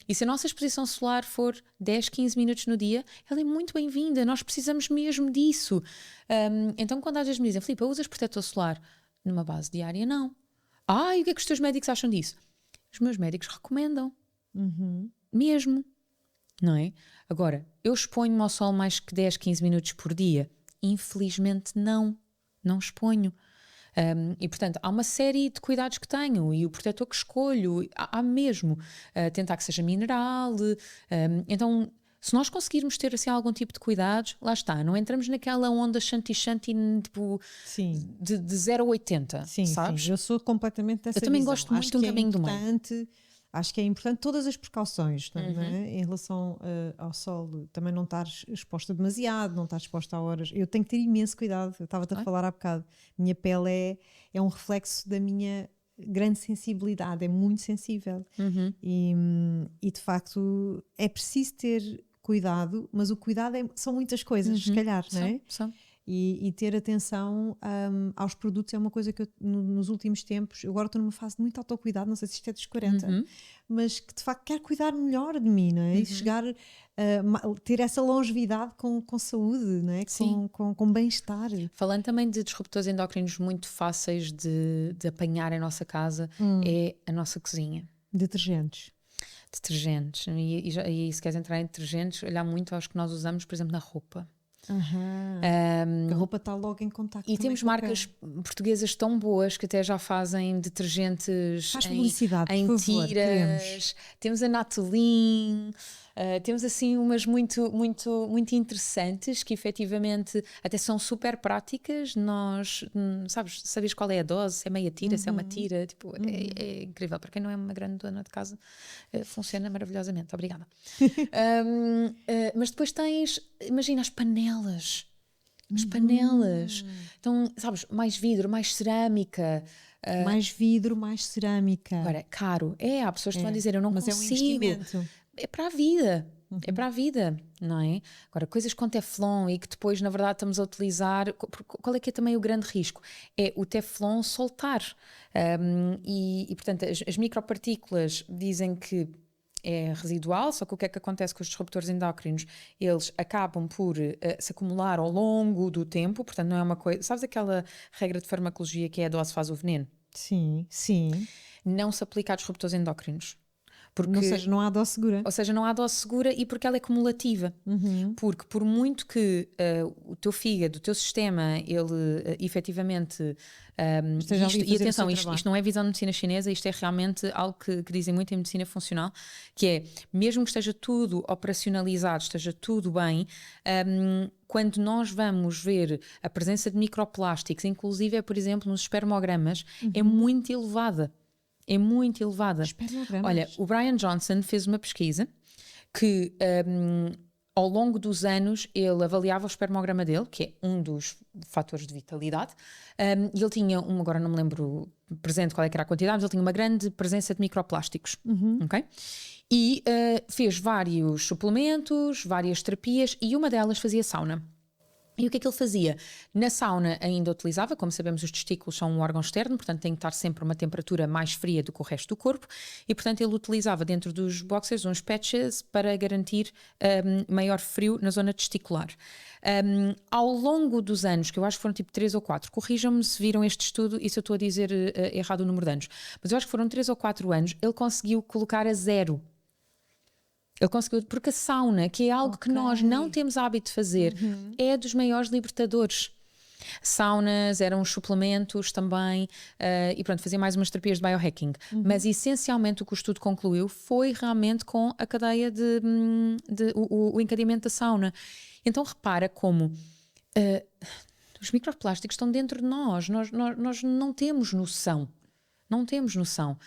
E se a nossa exposição solar for 10, 15 minutos no dia, ela é muito bem-vinda, nós precisamos mesmo disso. Então quando às vezes me dizem, Filipe, usas protetor solar numa base diária? Não. E o que é que os teus médicos acham disso? Os meus médicos recomendam. Mesmo. Não é? Agora, eu exponho-me ao sol mais que 10, 15 minutos por dia? Infelizmente não exponho. E portanto há uma série de cuidados que tenho e o protetor que escolho, há mesmo tentar que seja mineral. Então se nós conseguirmos ter assim algum tipo de cuidados, lá está, não entramos naquela onda shanti tipo de 0 a 80, sabes? Sim, eu sou completamente dessa visão. Eu também gosto muito do caminho do meio. Acho que é importante todas as precauções, não é? Em relação ao sol, também não estar exposta demasiado, não estar exposta a horas. Eu tenho que ter imenso cuidado, eu estava-te a falar há bocado. Minha pele é um reflexo da minha grande sensibilidade, é muito sensível. E de facto é preciso ter cuidado, mas o cuidado são muitas coisas, se calhar, não é? São. E ter atenção aos produtos é uma coisa que eu, nos últimos tempos, eu agora estou numa fase de muito autocuidado, não sei se isto é dos 40, mas que de facto quero cuidar melhor de mim, não é? E chegar a ter essa longevidade com saúde, não é? Com bem-estar. Falando também de disruptores endócrinos muito fáceis de apanhar em nossa casa, é a nossa cozinha. Detergentes. E se queres entrar em detergentes, olhar muito aos que nós usamos, por exemplo, na roupa. A roupa está logo em contacto. E temos marcas portuguesas tão boas que até já fazem detergentes em tiras. Temos a Natolin, temos assim umas muito interessantes que efetivamente até são super práticas. Nós, sabes qual é a dose? Se é meia tira, se é uma tira, tipo, é incrível. Para quem não é uma grande dona de casa, funciona maravilhosamente. Obrigada. Mas depois tens, imagina, as panelas. Então, sabes, mais vidro, mais cerâmica. Mais vidro, mais cerâmica. Agora, caro. Há pessoas que estão a dizer, eu não consigo. Mas é um investimento. É para a vida. É para a vida, não é? Agora, coisas com teflon e que depois, na verdade, estamos a utilizar... Qual é que é também o grande risco? É o teflon soltar. E portanto, as micropartículas dizem que é residual, só que o que é que acontece com os disruptores endócrinos? Eles acabam por se acumular ao longo do tempo, portanto não é uma coisa... Sabes aquela regra de farmacologia que é a dose faz o veneno? Sim. Não se aplica a disruptores endócrinos. Porque, ou seja, não há dose segura. Ou seja, não há dose segura e porque ela é cumulativa. Porque por muito que o teu fígado, o teu sistema, ele efetivamente... e atenção, isto não é visão de medicina chinesa, isto é realmente algo que dizem muito em medicina funcional, que é, mesmo que esteja tudo operacionalizado, esteja tudo bem, quando nós vamos ver a presença de microplásticos, inclusive, por exemplo, nos espermogramas, é muito elevada. É muito elevada. Olha, o Brian Johnson fez uma pesquisa que ao longo dos anos, ele avaliava o espermograma dele, que é um dos fatores de vitalidade, e ele tinha, agora não me lembro presente qual é que era a quantidade, mas ele tinha uma grande presença de microplásticos, ok? E fez vários suplementos, várias terapias, e uma delas fazia sauna. E o que é que ele fazia? Na sauna ainda utilizava, como sabemos, os testículos são um órgão externo, portanto tem que estar sempre a uma temperatura mais fria do que o resto do corpo, e portanto ele utilizava dentro dos boxers uns patches para garantir maior frio na zona testicular. Ao longo dos anos, que eu acho que foram tipo 3 ou 4, corrijam-me se viram este estudo e se eu estou a dizer errado o número de anos, mas eu acho que foram 3 ou 4 anos, ele conseguiu colocar a 0. Ele conseguiu, porque a sauna, que é algo que nós não temos hábito de fazer, é dos maiores libertadores. Saunas, eram os suplementos também, e pronto, fazia mais umas terapias de biohacking. Mas essencialmente o que o estudo concluiu foi realmente com a cadeia o encadeamento da sauna. Então repara como os microplásticos estão dentro de nós não temos noção. Não temos noção.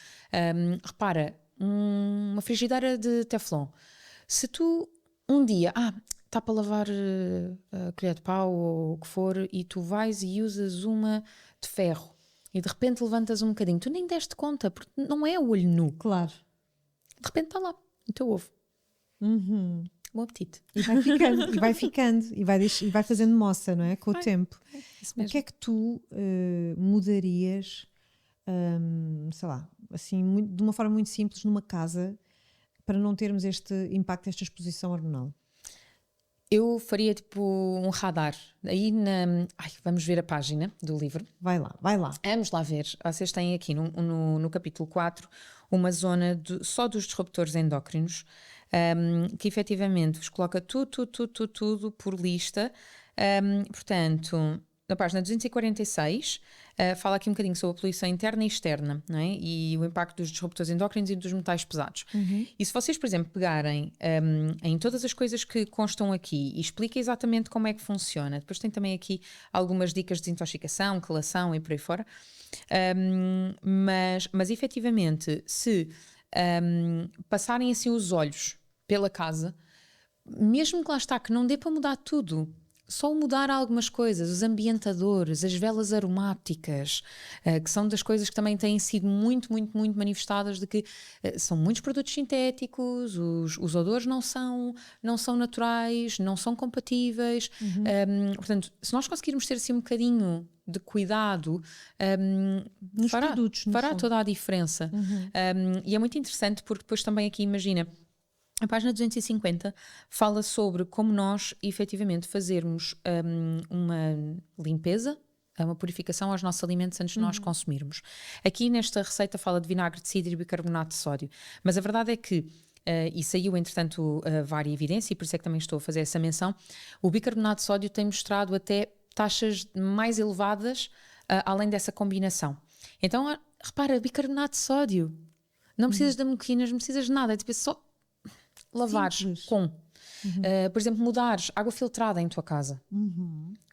Repara, uma frigideira de teflon. Se tu um dia, está para lavar a colher de pau ou o que for, e tu vais e usas uma de ferro e de repente levantas um bocadinho, tu nem deste conta, porque não é o olho nu. Claro. De repente está lá, o teu ovo. Bom apetite. E vai ficando, e vai fazendo moça, não é? Com o tempo. O que é que tu mudarias, sei lá, assim, de uma forma muito simples, numa casa, para não termos este impacto, esta exposição hormonal? Eu faria tipo um radar. Aí vamos ver a página do livro. Vai lá. Vamos lá ver. Vocês têm aqui no capítulo 4 uma zona só dos disruptores endócrinos, que efetivamente vos coloca tudo por lista. Portanto, na página 246, fala aqui um bocadinho sobre a poluição interna e externa, não é? E o impacto dos disruptores endócrinos e dos metais pesados. E se vocês, por exemplo, pegarem em todas as coisas que constam aqui e explica exatamente como é que funciona, depois tem também aqui algumas dicas de desintoxicação, quelação e por aí fora, mas efetivamente, se passarem assim os olhos pela casa, mesmo que lá está, que não dê para mudar tudo, só mudar algumas coisas, os ambientadores, as velas aromáticas, que são das coisas que também têm sido muito manifestadas, de que são muitos produtos sintéticos, os odores não são naturais, não são compatíveis. Portanto, se nós conseguirmos ter assim um bocadinho de cuidado, nos produtos, fará toda a diferença. E é muito interessante porque depois também aqui, imagina, a página 250 fala sobre como nós efetivamente fazermos uma limpeza, uma purificação aos nossos alimentos antes de nós consumirmos. Aqui nesta receita fala de vinagre de cidra e bicarbonato de sódio, mas a verdade é que, e saiu entretanto várias evidências, e por isso é que também estou a fazer essa menção, o bicarbonato de sódio tem mostrado até taxas mais elevadas além dessa combinação. Então repara, bicarbonato de sódio, não precisas de amoquinas, não precisas de nada, é tipo só lavares com, por exemplo, mudares água filtrada em tua casa,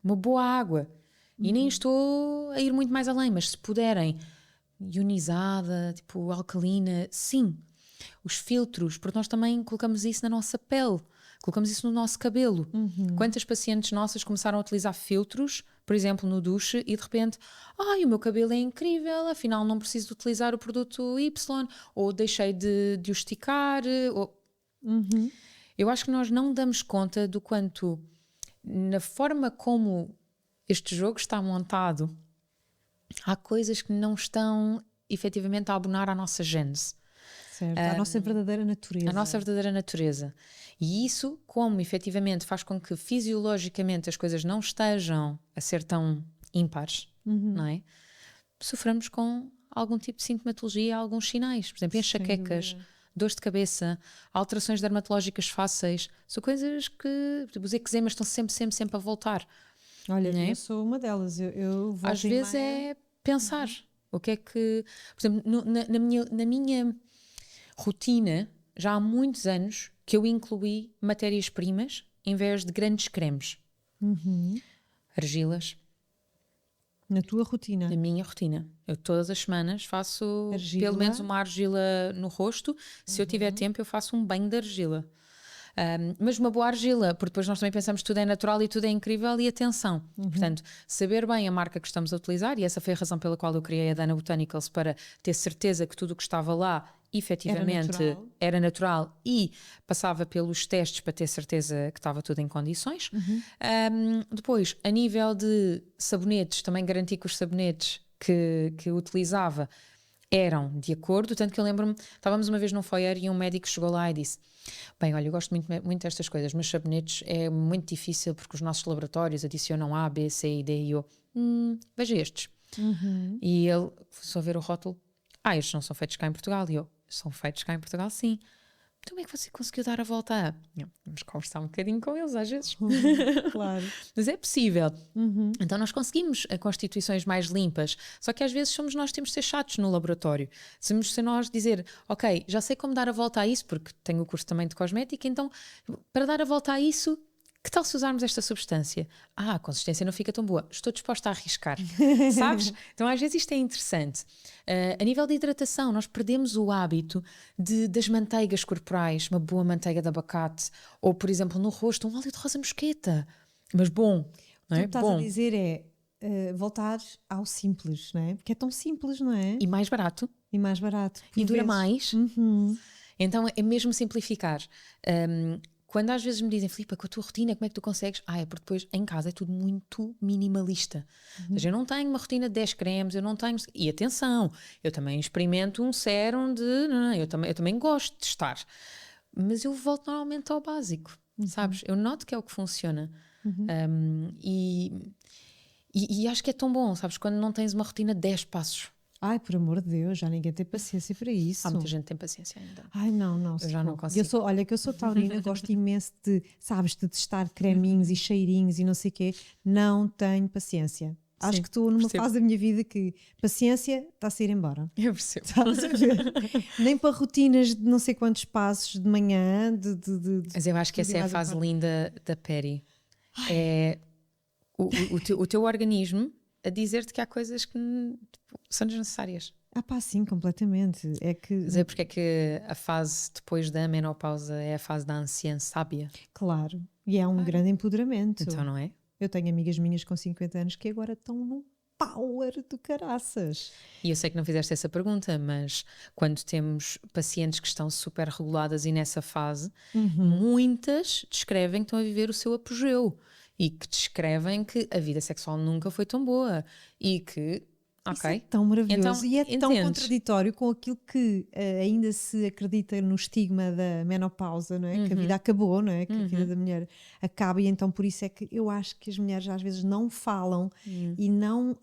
uma boa água, e nem estou a ir muito mais além, mas se puderem, ionizada, tipo alcalina, sim, os filtros, porque nós também colocamos isso na nossa pele, colocamos isso no nosso cabelo. Quantas pacientes nossas começaram a utilizar filtros, por exemplo, no duche, e de repente, o meu cabelo é incrível, afinal não preciso de utilizar o produto Y, ou deixei de o esticar, ou... Eu acho que nós não damos conta do quanto, na forma como este jogo está montado, há coisas que não estão efetivamente a abonar à nossa gênese. Certo, a nossa verdadeira natureza. A nossa verdadeira natureza. E isso, como efetivamente faz com que fisiologicamente as coisas não estejam a ser tão ímpares, não é? Sofremos com algum tipo de sintomatologia, alguns sinais. Por exemplo, enxaquecas, dores de cabeça, alterações dermatológicas fáceis, são coisas que os eczemas estão sempre a voltar. Olha, eu sou uma delas. Eu às vezes é pensar o que é que, por exemplo, na minha rotina, já há muitos anos que eu incluí matérias-primas em vez de grandes cremes. Argilas. Na tua rotina? Na minha rotina. Eu todas as semanas faço pelo menos uma argila no rosto. Se eu tiver tempo, eu faço um banho de argila. Mas uma boa argila, porque depois nós também pensamos que tudo é natural e tudo é incrível, e atenção. Portanto, saber bem a marca que estamos a utilizar, e essa foi a razão pela qual eu criei a Dana Botanicals, para ter certeza que tudo o que estava lá efetivamente era natural e passava pelos testes para ter certeza que estava tudo em condições. Depois, a nível de sabonetes, também garanti que os sabonetes que utilizava eram de acordo, tanto que eu lembro-me, estávamos uma vez num foyer e um médico chegou lá e disse: bem, olha, eu gosto muito destas coisas, mas sabonetes é muito difícil porque os nossos laboratórios adicionam A, B, C e D, e eu, veja estes. E ele começou a ver o rótulo: estes não são feitos cá em Portugal. E eu: são feitos cá em Portugal, sim. Então como é que você conseguiu dar a volta a? Vamos conversar um bocadinho com eles às vezes. Claro. Mas é possível. Então nós conseguimos constituições mais limpas, só que às vezes somos nós que temos de ser chatos no laboratório. Se nós dizer, ok, já sei como dar a volta a isso, porque tenho o curso também de cosmética, então para dar a volta a isso, que tal se usarmos esta substância? A consistência não fica tão boa. Estou disposta a arriscar. Sabes? Então às vezes isto é interessante. A nível de hidratação, nós perdemos o hábito das manteigas corporais, uma boa manteiga de abacate, ou por exemplo no rosto, um óleo de rosa mosqueta. Mas bom, não é? O que tu estás a dizer é voltar ao simples, não é? Porque é tão simples, não é? E mais barato. E mais barato. E dura mais. Então é mesmo simplificar. Quando às vezes me dizem, Filipa, com a tua rotina, como é que tu consegues? É porque depois em casa é tudo muito minimalista. Ou seja, eu não tenho uma rotina de 10 cremes, eu não tenho... E atenção, eu também experimento um sérum de... Não, eu também gosto de testar. Mas eu volto normalmente ao básico, sabes? Eu noto que é o que funciona. E acho que é tão bom, sabes? Quando não tens uma rotina de 10 passos. Ai, por amor de Deus, já ninguém tem paciência para isso. Há muita gente que tem paciência ainda. Ai, não. Eu já não consigo. Olha, que eu sou taurina, gosto imenso de testar creminhos e cheirinhos e não sei o quê. Não tenho paciência. Acho que estou numa fase da minha vida que paciência está a sair embora. Eu percebo. Estás a ver? Nem para rotinas de não sei quantos passos de manhã. Mas eu acho que essa é a fase linda da Peri. É o teu organismo a dizer-te que há coisas que são desnecessárias. Sim, completamente. É que... Dizer porque é que a fase depois da menopausa é a fase da anciã sábia. Claro. E é um grande empoderamento. Então não é? Eu tenho amigas minhas com 50 anos que agora estão num power do caraças. E eu sei que não fizeste essa pergunta, mas quando temos pacientes que estão super reguladas e nessa fase, muitas descrevem que estão a viver o seu apogeu. E que descrevem que a vida sexual nunca foi tão boa e que, Isso é tão maravilhoso. Então, e é tão contraditório com aquilo que ainda se acredita no estigma da menopausa, não é? Que a vida acabou, não é? Que a vida da mulher acaba, e então por isso é que eu acho que as mulheres às vezes não falam e não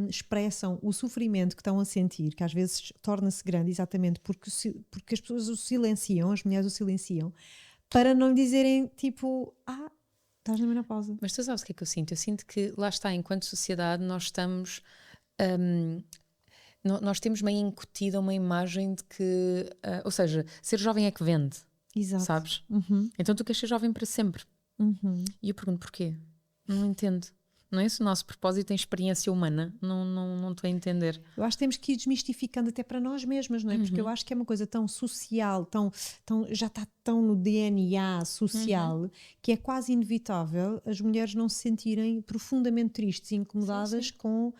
expressam o sofrimento que estão a sentir, que às vezes torna-se grande exatamente porque as pessoas o silenciam, as mulheres o silenciam, para não lhe dizerem tipo, estás na menopausa. Mas tu sabes o que é que eu sinto? Eu sinto que lá está, enquanto sociedade nós estamos... nós temos meio incutida uma imagem de que... ou seja, ser jovem é que vende. Exato. Sabes? Então tu queres ser jovem para sempre. E eu pergunto porquê? Não entendo. Não é esse o nosso propósito em experiência humana? Não estou a entender. Eu acho que temos que ir desmistificando até para nós mesmas, não é? Porque eu acho que é uma coisa tão social, já está tão no DNA social, que é quase inevitável as mulheres não se sentirem profundamente tristes e incomodadas com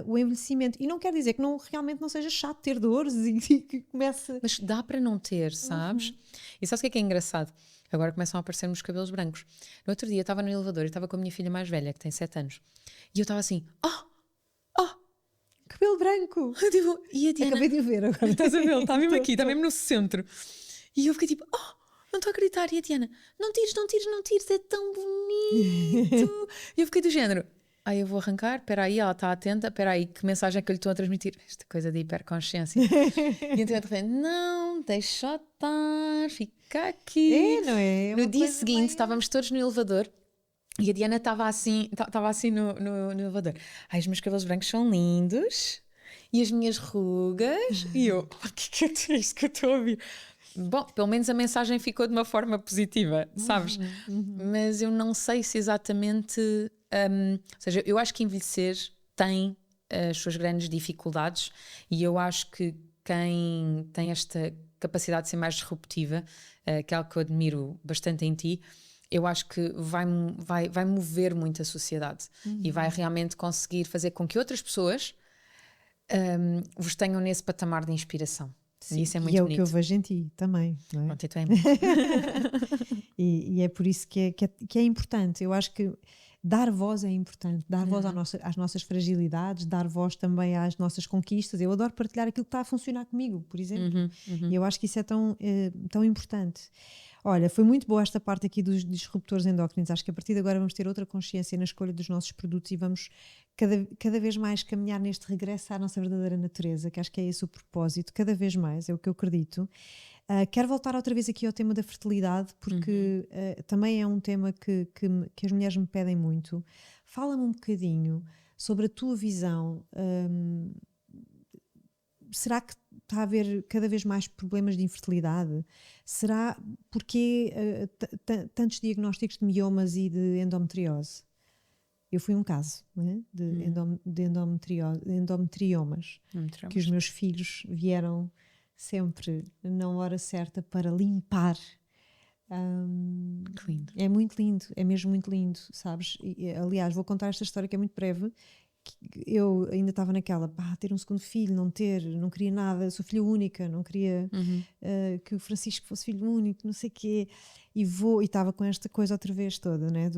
o envelhecimento. E não quer dizer que realmente não seja chato ter dores e que comece... Mas dá para não ter, sabes? E sabes o que é engraçado? Agora começam a aparecer-me os cabelos brancos. No outro dia estava no elevador e estava com a minha filha mais velha, que tem 7 anos. E eu estava assim, cabelo branco! Tipo, e a Diana... Acabei de o ver agora. Estás a ver? Ele está mesmo aqui, está mesmo no centro. E eu fiquei tipo, não estou a acreditar. E a Diana, não tires, é tão bonito. E eu fiquei do género, eu vou arrancar, espera aí, ela está atenta, espera aí, que mensagem é que eu lhe estou a transmitir? Esta coisa de hiperconsciência. E então eu de repente, não, deixa estar, fica aqui. Não é? No dia seguinte estávamos todos no elevador e a Diana estava assim no elevador. Os meus cabelos brancos são lindos e as minhas rugas. E eu, o que é isto que eu estou a ouvir? Bom, pelo menos a mensagem ficou de uma forma positiva, sabes? Mas eu não sei se exatamente... ou seja, eu acho que envelhecer tem as suas grandes dificuldades e eu acho que quem tem esta capacidade de ser mais disruptiva, que é algo que eu admiro bastante em ti, eu acho que vai mover muito a sociedade e vai realmente conseguir fazer com que outras pessoas vos tenham nesse patamar de inspiração. Sim, e isso é muito e é bonito. o que eu vejo em ti também, não é? Pronto, então é e é por isso que é importante. Eu acho que dar voz é importante, dar voz às nossas fragilidades, dar voz também às nossas conquistas. Eu adoro partilhar aquilo que está a funcionar comigo, por exemplo. E eu acho que isso é tão importante. Olha, foi muito boa esta parte aqui dos disruptores endócrinos. Acho que a partir de agora vamos ter outra consciência na escolha dos nossos produtos e vamos cada vez mais caminhar neste regresso à nossa verdadeira natureza, que acho que é esse o propósito, cada vez mais, é o que eu acredito. Quero voltar outra vez aqui ao tema da fertilidade, porque também é um tema que as mulheres me pedem muito. Fala-me um bocadinho sobre a tua visão. Será que está a haver cada vez mais problemas de infertilidade? Será porque tantos diagnósticos de miomas e de endometriose? Eu fui um caso, né, de endometriomas, que os meus filhos vieram sempre na hora certa para limpar. que lindo. É muito lindo, é mesmo muito lindo, sabes? Aliás, vou contar esta história que é muito breve. Eu ainda estava naquela, ter um segundo filho, não queria nada, sou filha única, não queria que o Francisco fosse filho único, não sei o quê, e estava com esta coisa outra vez toda, né?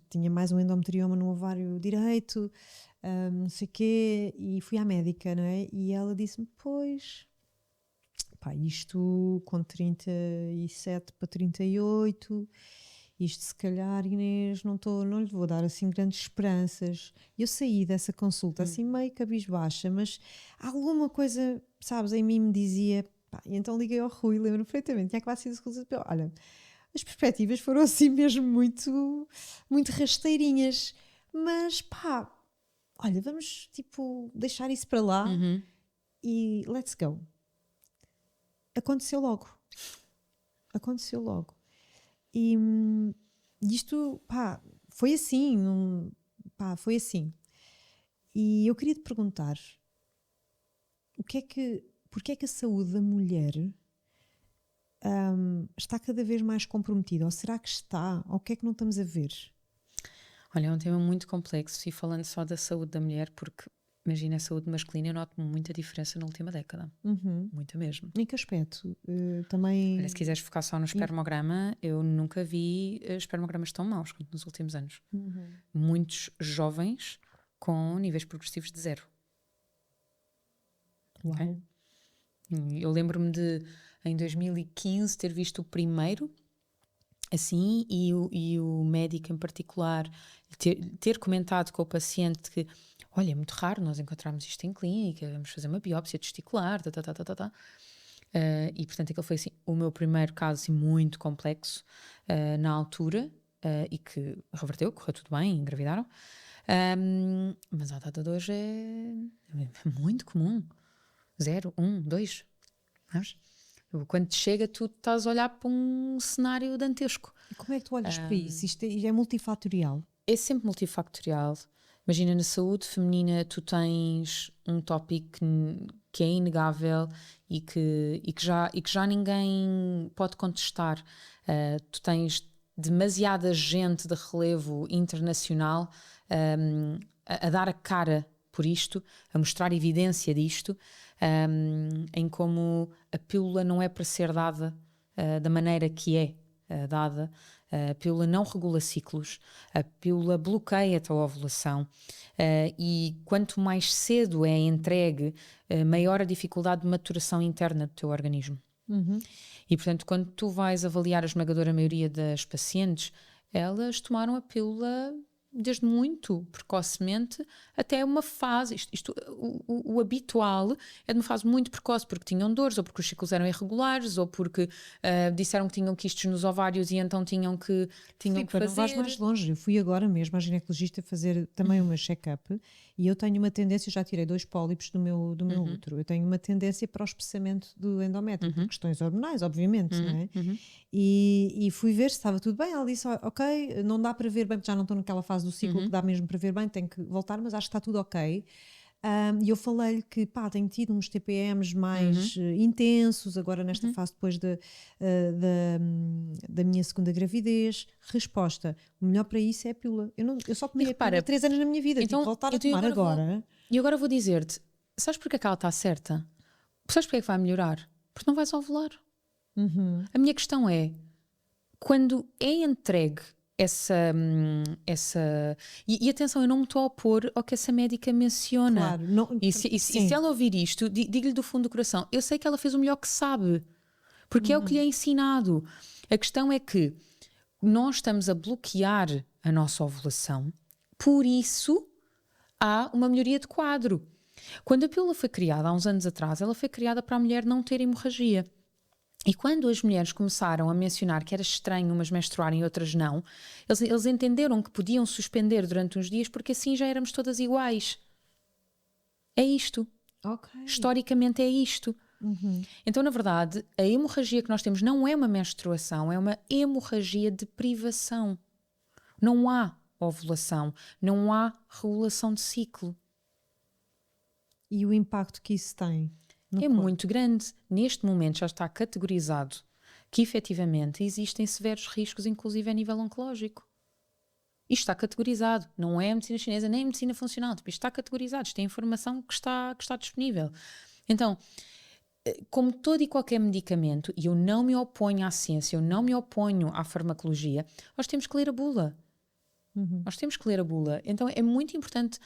Tinha mais um endometrioma no ovário direito, não sei o quê, e fui à médica, né? E ela disse-me, pois, isto com 37 para 38... isto se calhar, Inês, não lhe vou dar assim grandes esperanças. Eu saí dessa consulta assim meio cabisbaixa, mas alguma coisa, sabes, em mim me dizia, e então liguei ao Rui, lembro-me perfeitamente, tinha acabado de ser consulta, olha, as perspectivas foram assim mesmo muito, muito rasteirinhas, mas olha, vamos tipo deixar isso para lá e let's go. Aconteceu logo. E isto, foi assim, foi assim. E eu queria te perguntar, porque é que a saúde da mulher está cada vez mais comprometida? Ou será que está? Ou o que é que não estamos a ver? Olha, é um tema muito complexo e falando só da saúde da mulher, porque imagina a saúde masculina, eu noto muita diferença na última década. Muita mesmo. Em que aspecto? Também... Olha, se quiseres focar só no espermograma, eu nunca vi espermogramas tão maus quanto nos últimos anos. Muitos jovens com níveis progressivos de 0. Uau. Okay? Eu lembro-me de, em 2015, ter visto o primeiro, assim, e o médico em particular ter comentado com o paciente que, olha, é muito raro nós encontrarmos isto em clínica, vamos fazer uma biópsia testicular, e portanto aquele foi assim, o meu primeiro caso assim, muito complexo na altura, e que reverteu, correu tudo bem, engravidaram, mas a data de hoje é muito comum. 0, 1, 2, sabes? Quando te chega, tu estás a olhar para um cenário dantesco. E como é que tu olhas para isso? Isto é multifatorial? É sempre multifactorial. Imagina, na saúde feminina tu tens um tópico que é inegável e que já ninguém pode contestar. Tu tens demasiada gente de relevo internacional a dar a cara por isto, a mostrar evidência disto, em como a pílula não é para ser dada da maneira que é dada. A pílula não regula ciclos, a pílula bloqueia-te a ovulação, e quanto mais cedo é entregue, maior a dificuldade de maturação interna do teu organismo. E portanto, quando tu vais avaliar a esmagadora maioria das pacientes, elas tomaram a pílula desde muito precocemente até uma fase, o habitual é de uma fase muito precoce, porque tinham dores, ou porque os ciclos eram irregulares, ou porque disseram que tinham quistes nos ovários e então tinham que fazer. Não vais mais longe, eu fui agora mesmo à ginecologista fazer também uma check-up e eu tenho uma tendência, já tirei 2 pólipos do meu útero, eu tenho uma tendência para o espessamento do endométrio, por questões hormonais, obviamente, não é? E fui ver se estava tudo bem, ela disse, ok, não dá para ver bem, porque já não estou naquela fase do ciclo que dá mesmo para ver bem, tenho que voltar, mas acho que está tudo ok. E eu falei-lhe que, pá, tenho tido uns TPMs mais intensos, agora nesta fase depois da minha segunda gravidez. Resposta: o melhor para isso é a pílula. Eu só tomei a pílula há 3 anos na minha vida, então, tipo, voltar a tomar agora. E agora vou dizer-te, sabes porque é que ela está certa? Sabes porque é que vai melhorar? Porque não vais ovular. A minha questão é, quando é entregue essa e atenção, eu não me estou a opor ao que essa médica menciona. Claro, não, E se ela ouvir isto, digo-lhe do fundo do coração, eu sei que ela fez o melhor que sabe, porque é o que lhe é ensinado. A questão é que nós estamos a bloquear a nossa ovulação, por isso há uma melhoria de quadro. Quando a pílula foi criada há uns anos atrás, ela foi criada para a mulher não ter hemorragia. E quando as mulheres começaram a mencionar que era estranho umas menstruarem e outras não, eles entenderam que podiam suspender durante uns dias porque assim já éramos todas iguais. É isto. Okay. Historicamente é isto. Então, na verdade, a hemorragia que nós temos não é uma menstruação, é uma hemorragia de privação. Não há ovulação, não há regulação de ciclo. E o impacto que isso tem? É muito grande. Neste momento já está categorizado que efetivamente existem severos riscos, inclusive a nível oncológico. Isto está categorizado. Não é a medicina chinesa nem a medicina funcional. Isto está categorizado. Isto é informação que está disponível. Então, como todo e qualquer medicamento, e eu não me oponho à ciência, eu não me oponho à farmacologia, nós temos que ler a bula. Nós temos que ler a bula. Então é muito importante,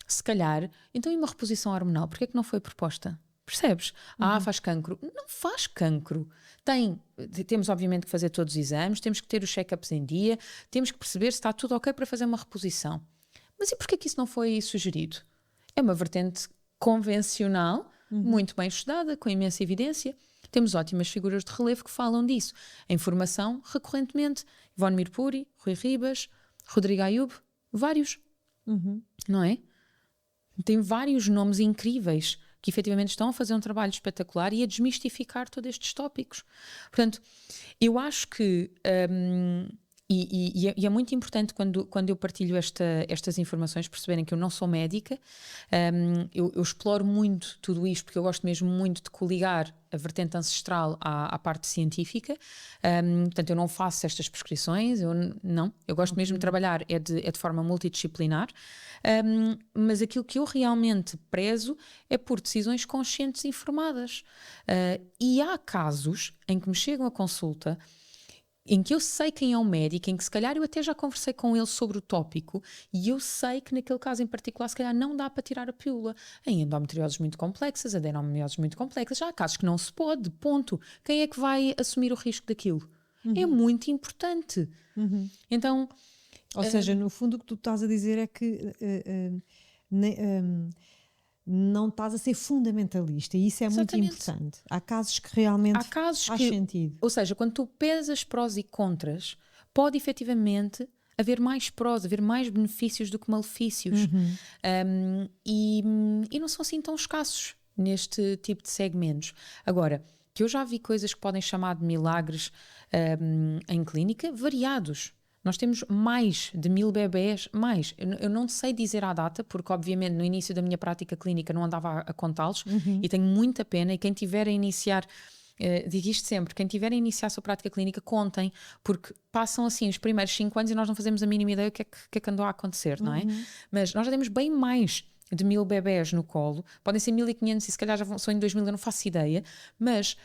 se calhar, então e uma reposição hormonal? Porquê é que não foi proposta? Percebes? Faz cancro. Não faz cancro. Temos obviamente que fazer todos os exames, temos que ter os check-ups em dia, temos que perceber se está tudo ok para fazer uma reposição. Mas e porquê que isso não foi sugerido? É uma vertente convencional, muito bem estudada, com imensa evidência. Temos ótimas figuras de relevo que falam disso. Em formação, recorrentemente, Ivone Mirpuri, Rui Ribas, Rodrigo Ayub, vários. Não é? Tem vários nomes incríveis que efetivamente estão a fazer um trabalho espetacular e a desmistificar todos estes tópicos. Portanto, eu acho que é muito importante quando eu partilho estas informações perceberem que eu não sou médica. Eu exploro muito tudo isto porque eu gosto mesmo muito de coligar a vertente ancestral à parte científica. Portanto, eu não faço estas prescrições, eu gosto mesmo de trabalhar é de forma multidisciplinar. Mas aquilo que eu realmente prezo é por decisões conscientes e informadas. E há casos em que me chegam à consulta em que eu sei quem é o médico, em que se calhar eu até já conversei com ele sobre o tópico e eu sei que naquele caso em particular se calhar não dá para tirar a pílula. Em endometrioses muito complexas, adenomioses muito complexas, já há casos que não se pode, ponto. Quem é que vai assumir o risco daquilo? É muito importante. Então... Ou seja, no fundo o que tu estás a dizer é que não estás a ser fundamentalista e isso é muito importante. Há casos que realmente faz sentido. Ou seja, quando tu pesas prós e contras, pode efetivamente haver mais prós, haver mais benefícios do que malefícios. E não são assim tão escassos neste tipo de segmentos. Agora, que eu já vi coisas que podem chamar de milagres em clínica, variados. Nós temos mais de 1000 bebés, mais. Eu não sei dizer a data, porque obviamente no início da minha prática clínica não andava a contá-los e tenho muita pena. E quem tiver a iniciar, digo isto sempre, quem tiver a iniciar a sua prática clínica, contem, porque passam assim os primeiros 5 anos e nós não fazemos a mínima ideia do que é que andou a acontecer, não é? Mas nós já temos bem mais de 1000 bebés no colo, podem ser 1500 e se calhar já são em 2000, eu não faço ideia, mas...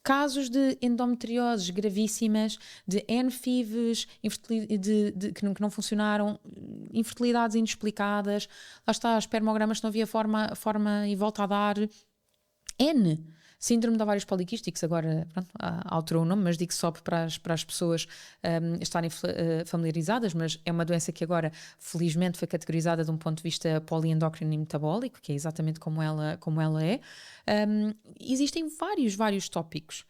casos de endometrioses gravíssimas, de NFIVs que não funcionaram, infertilidades inexplicadas, lá está, espermogramas que não havia forma e volta a dar, síndrome de ovários poliquísticos, agora pronto, alterou o nome, mas digo só para as pessoas estarem familiarizadas, mas é uma doença que agora felizmente foi categorizada de um ponto de vista poliendócrino e metabólico, que é exatamente como ela é. Existem vários tópicos.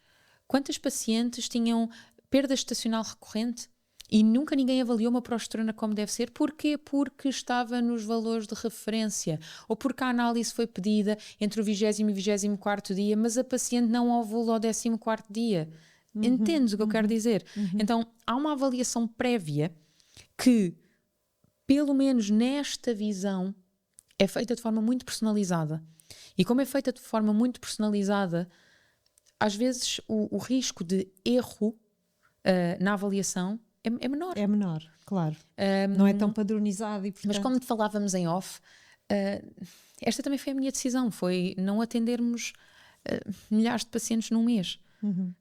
Quantas pacientes tinham perda gestacional recorrente e nunca ninguém avaliou uma progesterona como deve ser? Porquê? Porque estava nos valores de referência ou porque a análise foi pedida entre o 20º e 24º dia, mas a paciente não ovula ao 14º dia. Entendes o que eu quero dizer? Então, há uma avaliação prévia que, pelo menos nesta visão, é feita de forma muito personalizada. E como é feita de forma muito personalizada, às vezes o risco de erro na avaliação é menor. É menor, claro. Não é tão padronizado e, portanto... Mas como te falávamos em off, esta também foi a minha decisão, foi não atendermos milhares de pacientes num mês.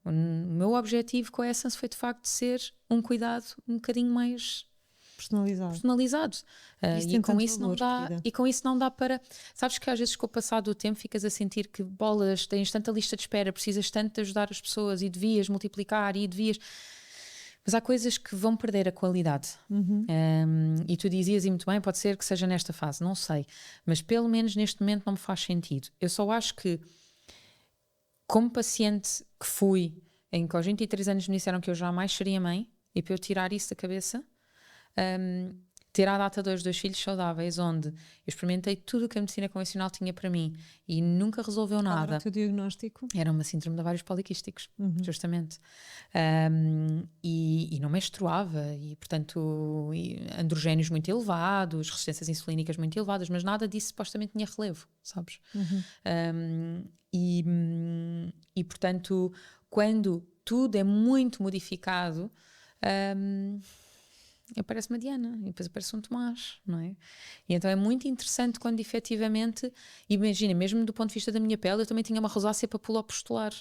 O meu objetivo com a Essence foi de facto ser um cuidado um bocadinho mais personalizado. E com isso não dá para... Sabes que às vezes com o passar do tempo ficas a sentir que bolas, tens tanta lista de espera, precisas tanto de ajudar as pessoas e devias multiplicar e devias... Mas há coisas que vão perder a qualidade. E tu dizias, e muito bem, pode ser que seja nesta fase, não sei. Mas pelo menos neste momento não me faz sentido. Eu só acho que, como paciente que fui, em que aos 23 anos me disseram que eu jamais seria mãe, e para eu tirar isso da cabeça, ter à data de hoje 2 filhos saudáveis, onde eu experimentei tudo o que a medicina convencional tinha para mim e nunca resolveu nada. Qual era o teu diagnóstico? Era uma síndrome de ovários poliquísticos, justamente. E não menstruava, e portanto androgénios muito elevados, resistências insulínicas muito elevadas, mas nada disso supostamente tinha relevo, sabes? E portanto, quando tudo é muito modificado, aparece uma Diana e depois aparece um Tomás, não é? E então é muito interessante quando efetivamente, imagina, mesmo do ponto de vista da minha pele, eu também tinha uma rosácea papulopustular,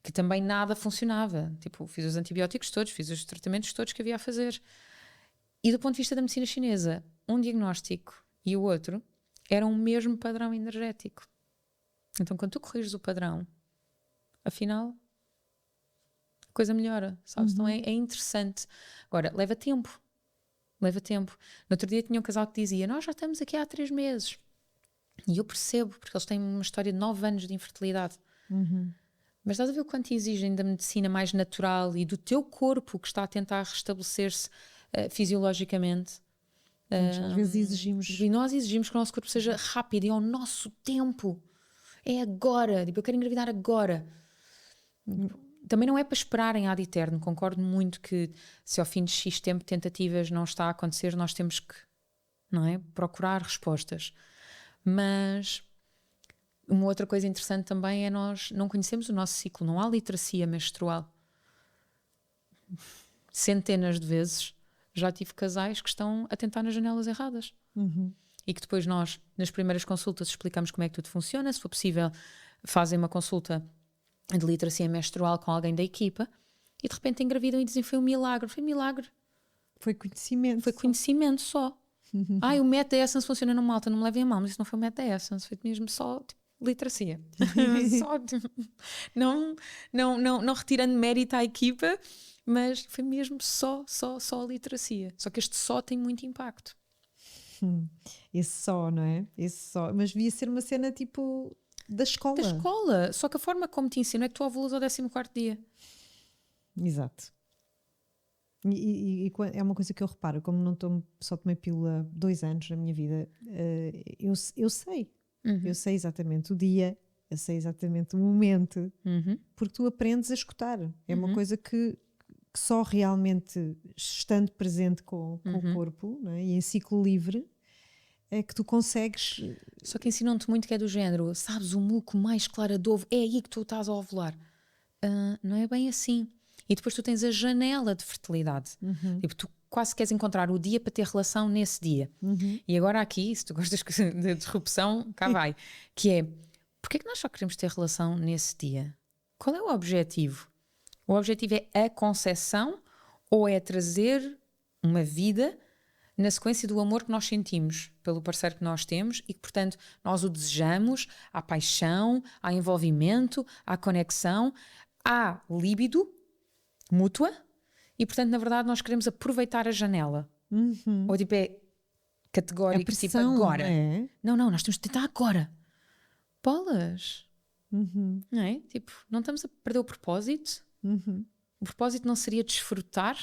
que também nada funcionava. Tipo, fiz os antibióticos todos, fiz os tratamentos todos que havia a fazer. E do ponto de vista da medicina chinesa, um diagnóstico e o outro eram o mesmo padrão energético. Então quando tu corriges o padrão, afinal... coisa melhora, sabes? Então é interessante. Agora, leva tempo. No outro dia tinha um casal que dizia, nós já estamos aqui há 3 meses. E eu percebo, porque eles têm uma história de 9 anos de infertilidade. Mas estás a ver o quanto exigem da medicina mais natural e do teu corpo que está a tentar restabelecer-se fisiologicamente. Às vezes exigimos... E nós exigimos que o nosso corpo seja rápido e ao nosso tempo. É agora. Tipo, eu quero engravidar agora. Também não é para esperarem ad eterno. Concordo muito que se ao fim de X tempo de tentativas não está a acontecer, nós temos que, não é, procurar respostas. Mas uma outra coisa interessante também é nós não conhecemos o nosso ciclo. Não há literacia menstrual. Centenas de vezes já tive casais que estão a tentar nas janelas erradas. E que depois nós, nas primeiras consultas, explicamos como é que tudo funciona. Se for possível, fazem uma consulta de literacia menstrual com alguém da equipa e de repente engravidam e dizem foi um milagre. Foi milagre. Foi conhecimento. Foi conhecimento só. O método da Essence funciona no malta, não me levem a mal, mas isso não foi o método da Essence, foi mesmo só tipo, literacia. Só, tipo, não retirando mérito à equipa, mas foi mesmo só a literacia. Só que este só tem muito impacto. Esse só, não é? Esse só. Mas devia ser uma cena tipo... Da escola. Só que a forma como te ensino é que tu ovulas ao 14º dia. Exato. E é uma coisa que eu reparo, como não só tomei pílula 2 anos na minha vida, eu sei. Eu sei exatamente o dia, eu sei exatamente o momento, porque tu aprendes a escutar. É uma coisa que só realmente estando presente com o corpo, não é? E em ciclo livre, é que tu consegues... Só que ensinam-te muito que é do género, sabes, o muco mais claro de ovo, é aí que tu estás a ovular. Não é bem assim. E depois tu tens a janela de fertilidade. Tipo, tu quase queres encontrar o dia para ter relação nesse dia. E agora aqui, se tu gostas de disrupção, cá vai. Que é, porque é que nós só queremos ter relação nesse dia? Qual é o objetivo? O objetivo é a concepção ou é trazer uma vida na sequência do amor que nós sentimos pelo parceiro que nós temos e que, portanto, nós o desejamos, há paixão, há envolvimento, há conexão, há líbido mútua e, portanto, na verdade, nós queremos aproveitar a janela. Ou tipo, é categórico, pressão, tipo agora. É? Não, nós temos de tentar agora. Bolas. Não é? Tipo, não estamos a perder o propósito. O propósito não seria desfrutar,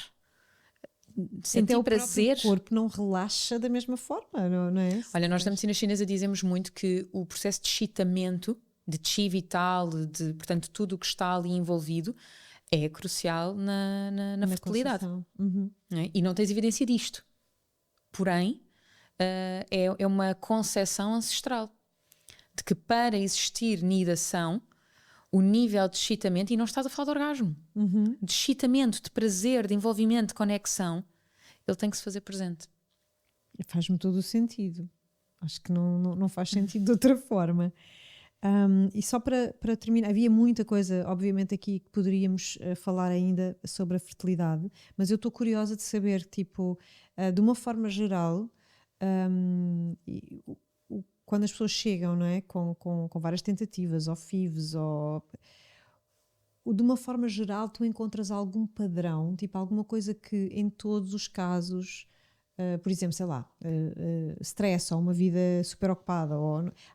sentir até o prazer. O corpo não relaxa da mesma forma, não é? Olha, nós na medicina chinesa dizemos muito que o processo de excitamento, de chi vital, de, portanto, tudo o que está ali envolvido, é crucial na fertilidade. Não é? E não tens evidência disto. Porém, é uma concepção ancestral de que para existir nidação, o nível de excitamento, e não estás a falar de orgasmo, de excitamento, de prazer, de envolvimento, de conexão, ele tem que se fazer presente. Faz-me todo o sentido. Acho que não faz sentido de outra forma. E só para terminar, havia muita coisa, obviamente, aqui que poderíamos falar ainda sobre a fertilidade, mas eu estou curiosa de saber, tipo, de uma forma geral, quando as pessoas chegam, não é, com várias tentativas, ou FIVs, de uma forma geral, tu encontras algum padrão, tipo, alguma coisa que em todos os casos, por exemplo, sei lá, stress ou uma vida super ocupada,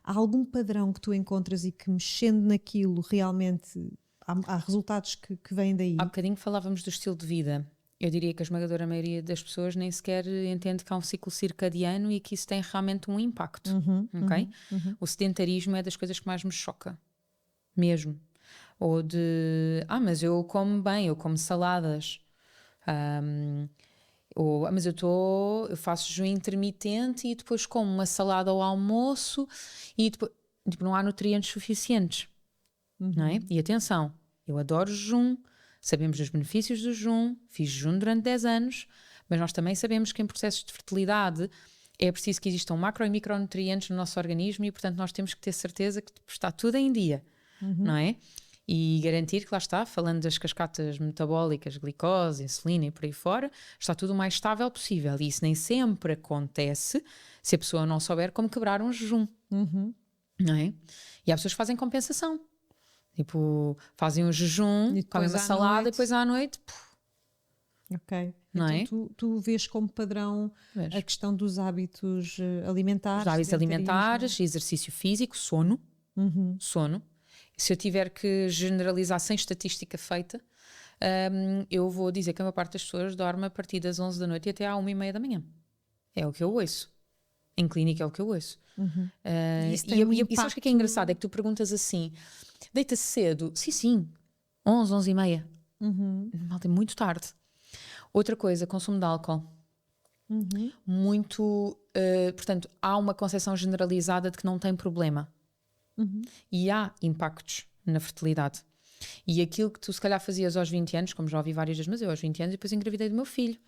há algum padrão que tu encontras e que mexendo naquilo realmente há resultados que vêm daí? Há bocadinho falávamos do estilo de vida. Eu diria que a esmagadora maioria das pessoas nem sequer entende que há um ciclo circadiano e que isso tem realmente um impacto. Ok? O sedentarismo é das coisas que mais me choca. Mesmo. Ou de, mas eu como bem, eu como saladas. Mas eu faço jejum intermitente e depois como uma salada ao almoço e depois, tipo, não há nutrientes suficientes. Não é? E atenção, eu adoro jejum, sabemos dos benefícios do jejum, fiz jejum durante 10 anos, mas nós também sabemos que em processos de fertilidade é preciso que existam macro e micronutrientes no nosso organismo e, portanto, nós temos que ter certeza que está tudo em dia, não é? E garantir que lá está, falando das cascatas metabólicas, glicose, insulina e por aí fora, está tudo o mais estável possível. E isso nem sempre acontece se a pessoa não souber como quebrar um jejum, não é? E há pessoas que fazem compensação. Tipo, fazem um jejum, comem uma salada e depois à noite... Ok. Não então tu vês como padrão a questão dos hábitos alimentares? Os hábitos alimentares, exercício físico, sono. Sono. Se eu tiver que generalizar sem estatística feita, eu vou dizer que a maior parte das pessoas dorme a partir das 11 da noite e até à 1h30 da manhã. É o que eu ouço. Em clínica é o que eu ouço. E sabes o que é engraçado? É que tu perguntas assim, deita-se cedo? Sim. 11, 11h30. Malta, é muito tarde. Outra coisa, consumo de álcool. Muito... portanto, há uma concepção generalizada de que não tem problema. E há impactos na fertilidade. E aquilo que tu se calhar fazias aos 20 anos, como já ouvi várias vezes, mas eu aos 20 anos e depois engravidei do meu filho.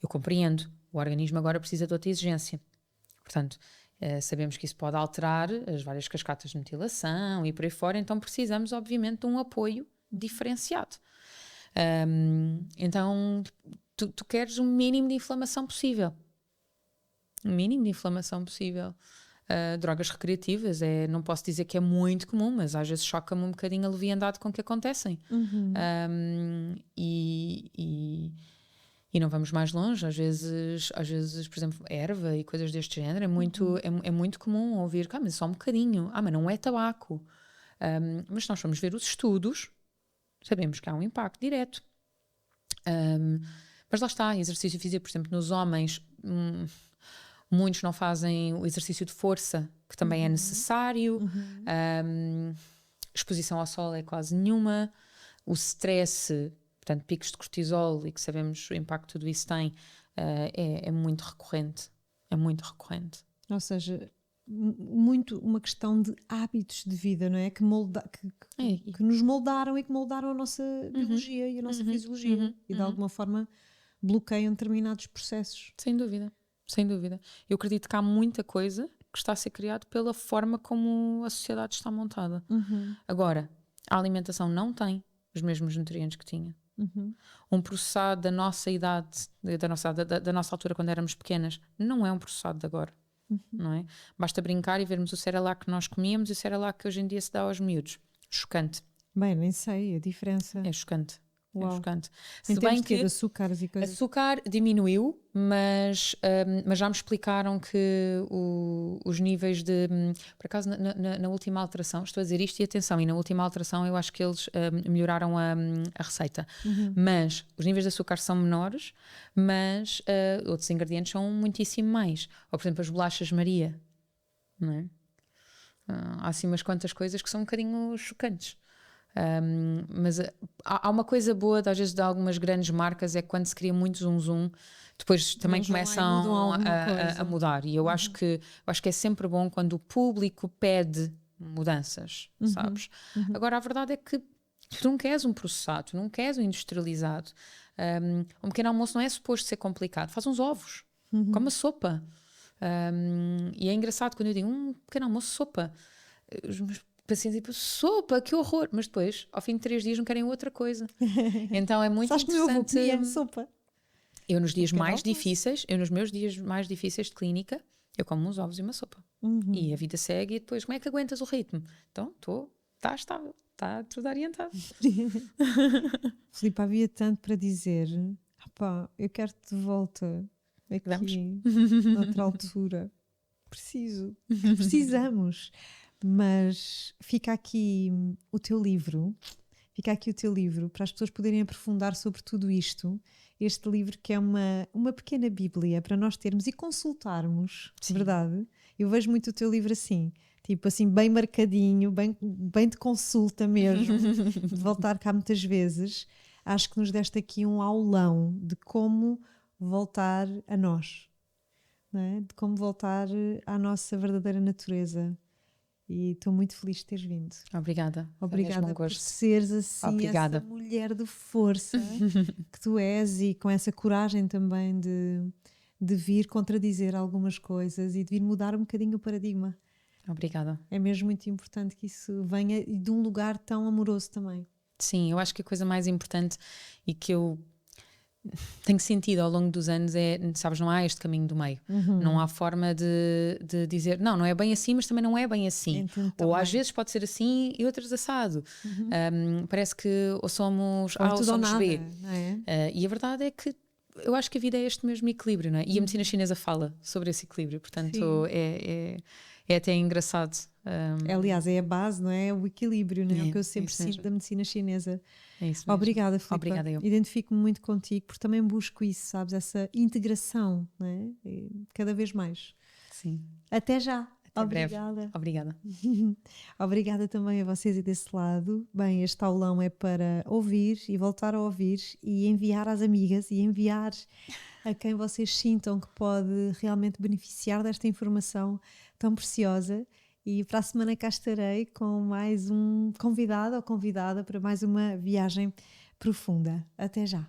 Eu compreendo. O organismo agora precisa de outra exigência. Portanto, sabemos que isso pode alterar as várias cascatas de metilação e por aí fora, então precisamos, obviamente, de um apoio diferenciado. Então, tu queres um mínimo de inflamação possível. Um mínimo de inflamação possível. Drogas recreativas, não posso dizer que é muito comum, mas às vezes choca-me um bocadinho a leviandade com que acontecem. E não vamos mais longe, às vezes, por exemplo, erva e coisas deste género, é muito comum ouvir, mas só um bocadinho, mas não é tabaco. Mas nós vamos ver os estudos, sabemos que há um impacto direto. Mas lá está, exercício físico, por exemplo, nos homens... muitos não fazem o exercício de força, que também é necessário. Exposição ao sol é quase nenhuma. O stress, portanto, picos de cortisol, e que sabemos o impacto que tudo isso tem, é muito recorrente. É muito recorrente. Ou seja, muito uma questão de hábitos de vida, não é? Que nos moldaram e que moldaram a nossa biologia e a nossa fisiologia. E de alguma forma bloqueiam determinados processos. Sem dúvida. Sem dúvida. Eu acredito que há muita coisa que está a ser criado pela forma como a sociedade está montada. Agora, a alimentação não tem os mesmos nutrientes que tinha. Um processado da nossa idade, da nossa altura quando éramos pequenas, não é um processado de agora. Não é? Basta brincar e vermos o Cerelac que nós comíamos e o Cerelac que hoje em dia se dá aos miúdos. Chocante. Bem, nem sei a diferença. É chocante. Uau. É chocante. Se bem que açúcares e coisas. Açúcar diminuiu, mas já me explicaram que os níveis de... Por acaso, na última alteração, estou a dizer isto e atenção, e na última alteração eu acho que eles melhoraram a receita. Mas os níveis de açúcar são menores, mas outros ingredientes são muitíssimo mais. Ou, por exemplo, as bolachas Maria. Não é? Há assim umas quantas coisas que são um bocadinho chocantes. Mas há uma coisa boa, às vezes, de algumas grandes marcas, é que quando se cria muito zoom, depois também Eles vão lá e começam mudam alguma a coisa. mudar. E eu acho que é sempre bom quando o público pede mudanças, sabes? Agora, a verdade é que tu não queres um processado, tu não queres um industrializado. Um pequeno almoço não é suposto ser complicado. Faz uns ovos, come uma sopa. E é engraçado quando eu digo pequeno almoço, sopa. Os meus pacientes dizem, sopa, que horror. Mas depois, ao fim de 3 dias, não querem outra coisa. Então é muito Sabes que o meu avô interessante. comia sopa. Eu nos dias pequeno mais almoço. difíceis, nos meus dias mais difíceis de clínica, eu como uns ovos e uma sopa. E a vida segue e depois, como é que aguentas o ritmo? Então, está estável, está tudo orientado. Filipe, havia tanto para dizer. Pá, eu quero-te de volta aqui, noutra altura. Precisamos. Mas fica aqui o teu livro. Fica aqui o teu livro para as pessoas poderem aprofundar sobre tudo isto. Este livro que é uma pequena bíblia para nós termos e consultarmos, Sim. verdade? Eu vejo muito o teu livro assim, tipo assim, bem marcadinho, bem de consulta mesmo, de voltar cá muitas vezes. Acho que nos deste aqui um aulão de como voltar a nós, não é? De como voltar à nossa verdadeira natureza. E estou muito feliz de teres vindo. Obrigada. Obrigada um por gosto. seres assim Obrigada. essa mulher de força que tu és e com essa coragem também de vir contradizer algumas coisas e de vir mudar um bocadinho o paradigma. Obrigada. É mesmo muito importante que isso venha de um lugar tão amoroso também. Sim, eu acho que a coisa mais importante e que eu tenho sentido ao longo dos anos é, sabes, não há este caminho do meio. Não há forma de dizer, não é bem assim, mas também não é bem assim. Entendo Ou também. às vezes pode ser assim e outras assado. Parece que ou somos Ou é A ou tudo ou somos nada, B. não é? E a verdade é que eu acho que a vida é este mesmo equilíbrio, não é? E a medicina chinesa fala sobre esse equilíbrio, portanto é até engraçado. Aliás, é a base, não é? O equilíbrio, não é? O que eu sempre isso sinto mesmo. da medicina chinesa. É isso mesmo. Obrigada, Filipe. Obrigada eu. Identifico-me muito contigo porque também busco isso, sabes? Essa integração, não é? E cada vez mais. Sim. Até já. Até Obrigada. breve. Obrigada. Obrigada também a vocês e desse lado. Bem, este aulão é para ouvir e voltar a ouvir e enviar às amigas e enviar a quem vocês sintam que pode realmente beneficiar desta informação tão preciosa. E para a semana cá estarei com mais um convidado ou convidada para mais uma viagem profunda. Até já.